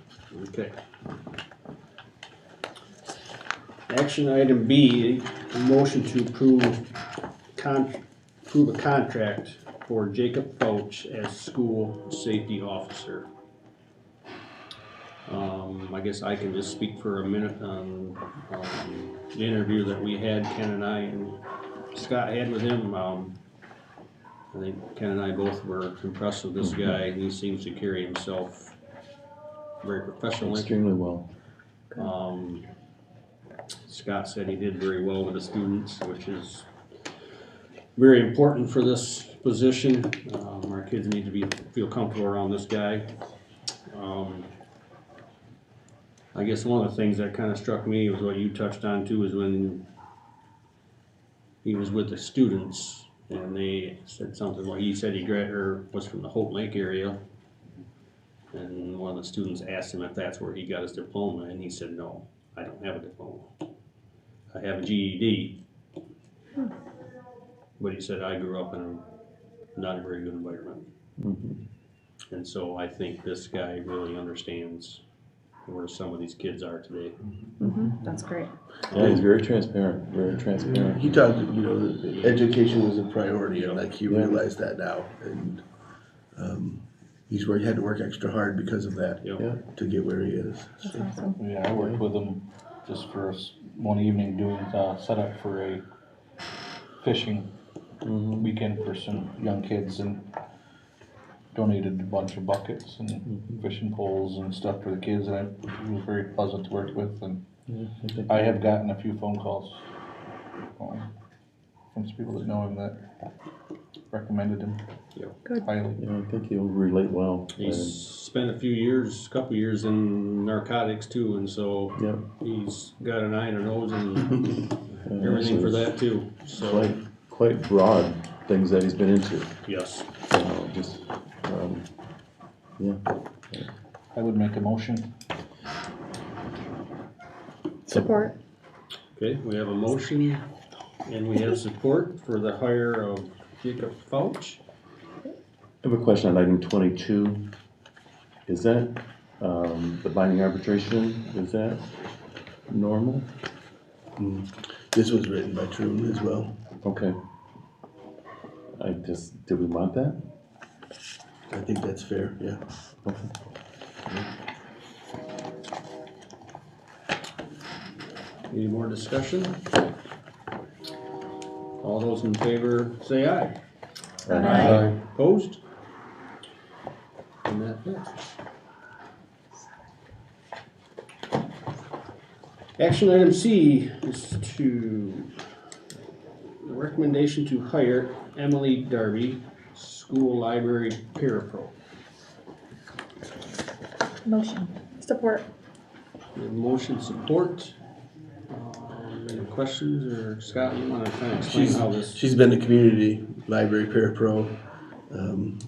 Okay. Action item B, a motion to approve a contract for Jacob Fouch as school safety officer. I guess I can just speak for a minute on, the interview that we had, Ken and I and Scott had with him. I think Ken and I both were impressed with this guy, and he seems to carry himself very professionally. Extremely well. Scott said he did very well with the students, which is very important for this position. Our kids need to feel comfortable around this guy. I guess one of the things that kind of struck me was what you touched on too, is when he was with the students and they said something like, he said he was from the Hope Lake area. And one of the students asked him if that's where he got his diploma, and he said, no, I don't have a diploma. I have a GED. But he said, I grew up in a not a very good environment. And so I think this guy really understands where some of these kids are today. That's great. Yeah, he's very transparent, very transparent. He talked, that education was a priority, and like he realized that now, and he had to work extra hard because of that to get where he is. That's awesome. Yeah, I worked with him just for one evening doing setup for a fishing weekend for some young kids, and donated a bunch of buckets and fishing poles and stuff for the kids, and it was very pleasant to work with. And I have gotten a few phone calls from some people that know him that recommended him Good. highly. Yeah, I think he'll relate well. He's spent a couple years in narcotics too, and so he's got an eye and a nose and everything for that too. So quite broad things that he's been into. Yes. Just I would make a motion. Support. Okay, we have a motion and we have support for the hire of Jacob Fouch. I have a question on item 22. Is that, the binding arbitration, is that normal? This was written by Troon as well. Okay. Did we want that? I think that's fair, yeah. Okay. Any more discussion? All those in favor say aye. Aye. Opposed? And that passes. Action item C is the recommendation to hire Emily Darby, school library parapro. Motion. Support. We have motion support. Any questions, or Scott, you wanna kind of explain how this? She's been a community library parapro.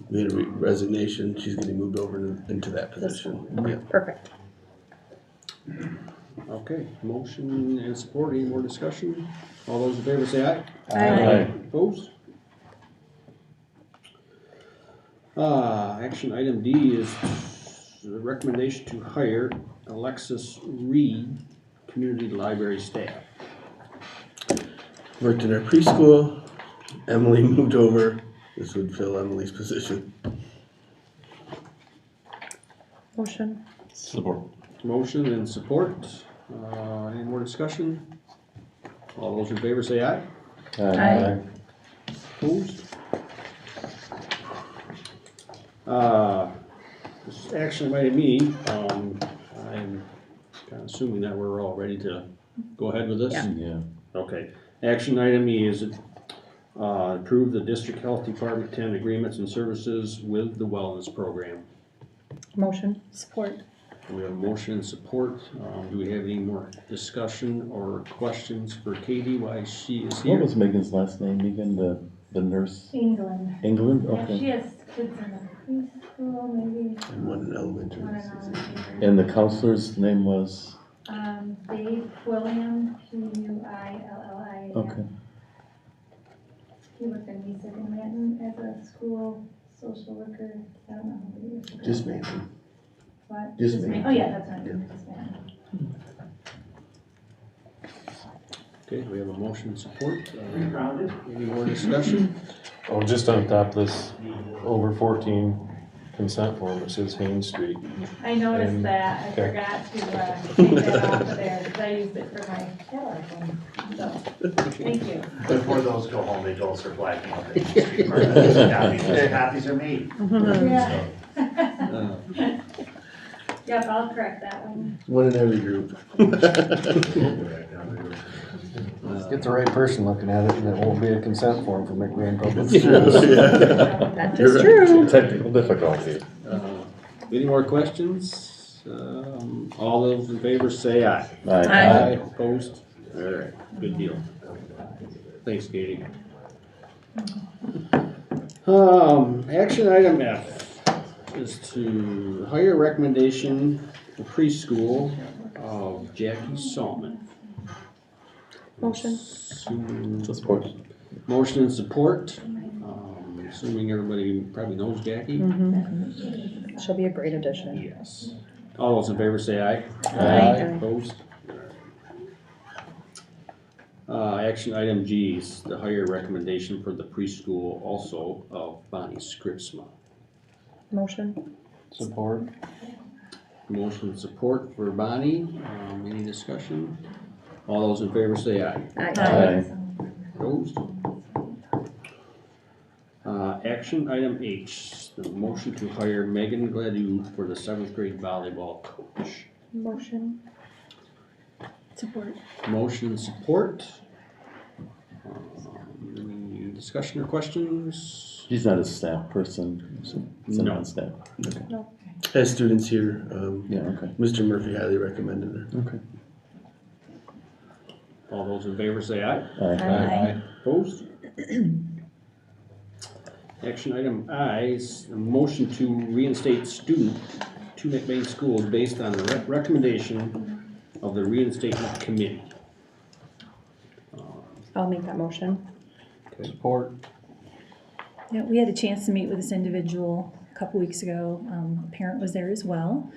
We had a resignation. She's getting moved over into that position. Yeah. Perfect. Okay, motion and support, any more discussion? All those in favor say aye. Aye. Opposed? Action item D is the recommendation to hire Alexis Reed, community library staff. Worked in our preschool. Emily moved over. This would fill Emily's position. Motion. Support. Motion and support, any more discussion? All those in favor say aye. Aye. Opposed? This is action item E, I'm kind of assuming that we're all ready to go ahead with this? Yeah. Okay, action item E is approve the district health department 10 agreements and services with the wellness program. Motion. Support. We have a motion and support. Do we have any more discussion or questions for Katie while she is here? What was Megan's last name, Megan, the nurse? England. England? Yeah, Okay. she has kids in the preschool, maybe. And one in elementary. One in elementary. And the counselor's name was? Dave Quilliam, Quilli. Okay. He worked in Music in Manton as a school social worker. I don't know who he is. Just Manton. What? Just Manton. Manton. Oh, yeah, that's right. Just Manton. Okay, we have a motion and support. Any more discussion? Oh, just on top of this, over 14 consent form, it says Haynes Street. I noticed And- that. I okay. forgot to take that off of there because I used it for my catalog one. So, thank you. Before those go home, they told us they're blacking out the street part. The copies are made. Yeah. Uh, Yep, I'll correct that one. One in every group. Get the right person looking at it, and it won't be a consent form for McBain Public True, Schools. yeah. That You're is right. true. Technical difficulty. Any more questions? All those in favor say aye. Aye. Opposed? Alright, good deal. Thanks, Katie. Action item F is to hire recommendation for preschool of Jackie Saltman. Motion. Support. Motion and support. Assuming everybody probably knows Jackie. Mm-hmm. She'll be a great addition. Yes. All those in favor say aye. Aye. Opposed? Action item G is the hire recommendation for the preschool also of Bonnie Scripsma. Motion. Support. Motion and support for Bonnie. Any discussion? All those in favor say aye. Aye. Opposed? Action item H, the motion to hire Megan Gladue for the 7th grade volleyball coach. Motion. Support. Motion and support. Any discussion or questions? She's not a staff person, she's No. on staff. Okay. Has students here, Yeah, okay, Mr. Murphy highly recommended her. okay. All those in favor say aye. Aye. Opposed? Action item I is a motion to reinstate student to McBain schools based on the recommendation of the reinstatement committee. I'll make that motion. Support. Yeah, we had a chance to meet with this individual a couple weeks ago. A parent was there as well.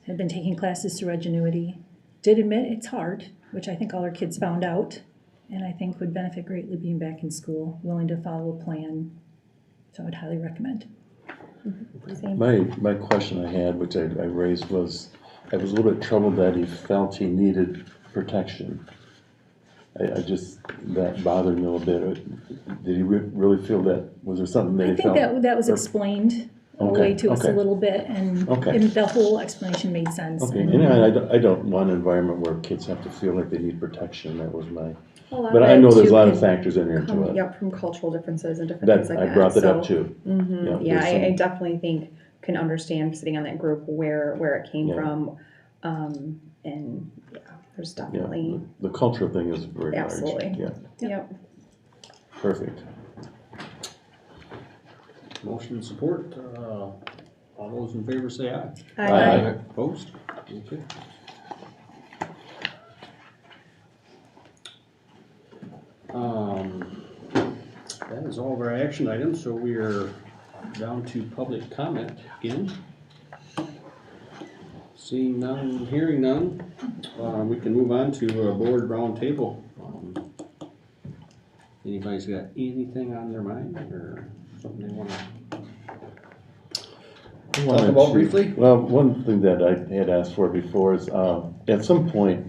Had been taking classes through Edgenuity. Did admit it's hard, which I think all our kids found out, and I think would benefit greatly being back in school, willing to follow a plan. So I would highly recommend. Same. My question I had, which I raised, was, I was a little bit troubled that he felt he needed protection. I just, that bothered me a little bit. Did he really feel that, was there something that I he think felt? that was explained Okay, away to us a okay. little bit, and Okay. the whole explanation made sense. Okay, And- and I don't want an environment where kids have to feel like they need protection, that was my, A lot but of I it, know there's a too, lot of can factors in here come, to it. Yep, from cultural differences and different things That, like that. I brought that up So, too. mhm, Yeah, yeah, there's I some- definitely think can understand sitting on that group where it came Yeah. from. And yeah, there's Yeah, definitely, the cultural thing is very large. Absolutely. Yeah, yep. perfect. Motion and support. All those in favor say aye. Aye. Opposed? Okay. That is all of our action items, so we are down to public comment again. Seeing none, hearing none, we can move on to a board round table. Anybody's got anything on their mind or something they wanna talk about briefly? Well, one thing that I had asked for before is, at some point,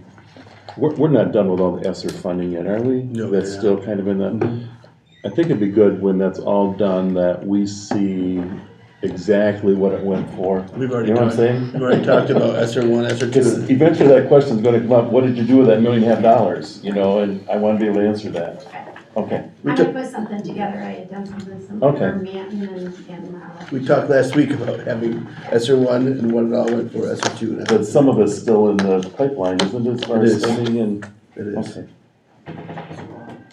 we're not done with all the ESSER funding yet, are we? No, That's we're still kind of in the, I think it'd be good when that's all done, that we see exactly what it went for. We've already You know what I'm talked, saying? we've already talked about ESER one, ESER Because two. eventually that question's gonna come up, what did you do with that $1.5 million, you know, and I wanna be able to answer that. Okay, I would put something together, I had done something Okay. for Manton and We talked last week about having ESER one and what it all went for, ESER two. and but some of it's still in the pipeline, isn't it, as far It as is. spending and? It is. Okay.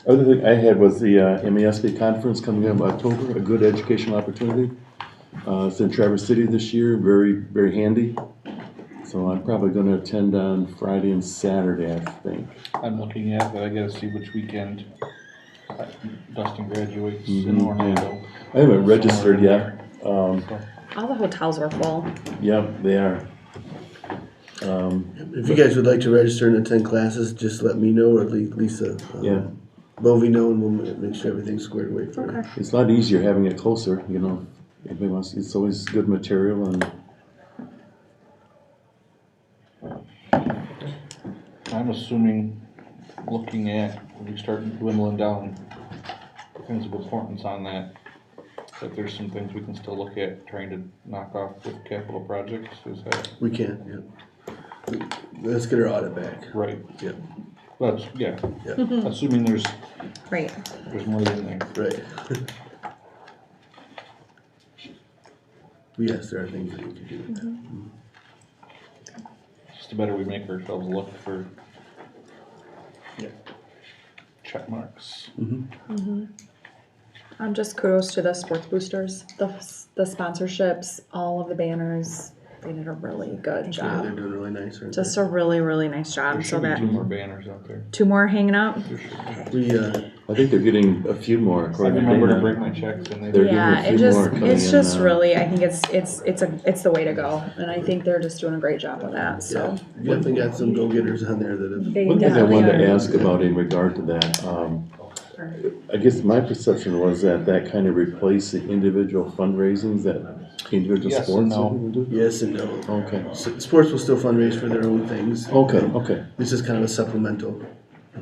Other thing I had was the MASB conference coming up in October, a good educational opportunity. It's in Traverse City this year, very, very handy. So I'm probably gonna attend on Friday and Saturday, I think. I'm looking at, but I gotta see which weekend Dustin graduates Mhm, in Orlando. I haven't registered yet. All the hotels are full. Yep, they are. If you guys would like to register and attend classes, just let me know or Lisa. Yeah. Bovee know, and we'll make sure everything's squared away for you. Okay. It's a lot easier having it closer, you know. Everybody wants, it's always good material and, I'm assuming, looking at, we start dwindling down things of importance on that there's some things we can still look at trying to knock off with capital projects, is that We can, yeah. Let's get our audit back. right? Yep. That's, yeah, Yeah. assuming there's Right. more than there. Right. Yes, there are things that we could do with that. Just the better we make ourselves look for check marks. Just kudos to the sports boosters, the sponsorships, all of the banners. They did a really good Yeah, they're job. doing really nice, aren't Just a really, really nice job. There So should be that 2 more banners out there. 2 more hanging up. There should they? be. I think they're getting a few more I according to remember to Dana. bring my checks in. They're Yeah, getting a few more coming it's in just now. really, I think it's the way to go, and I think they're just doing a great job with that. So Yeah, definitely got some go-getters on there that have. they One thing I definitely wanted to are. ask about in regard to that, I guess my perception was that kind of replaced the individual fundraisings that individual Yes sports and no. would do? Yes and no. Okay, Sports will still fundraise for their own things. okay, This is kind of a supplemental.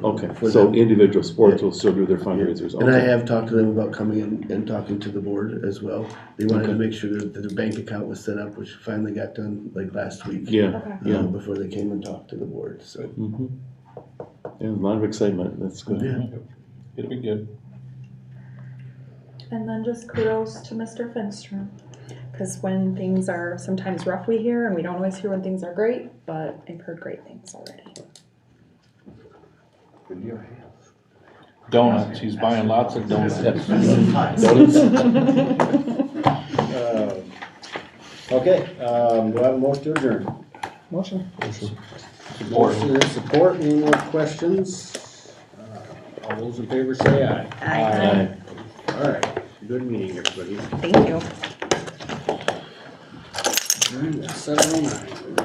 okay. For So them. individual sports will still do their fundraisers, And I okay. have talked to them about coming in and talking to the board as well. They wanted to Okay. make sure that their bank account was set up, which finally got done like last week. Yeah, yeah. Before they came and talked to the board, so. Mhm. Yeah, a lot of excitement, that's good. Yeah. It'll be good. And then just kudos to Mr. Finstrom, because when things are sometimes rough, we hear, and we don't always hear when things are great, but I've heard great things already. Donuts, he's buying lots of donuts. Donuts? Okay, do I have a motion to adjourn? Motion. Motion and support, any more questions? All those in favor say aye. Aye. All right, good meeting, everybody. Thank you. Adjourned at 7:09.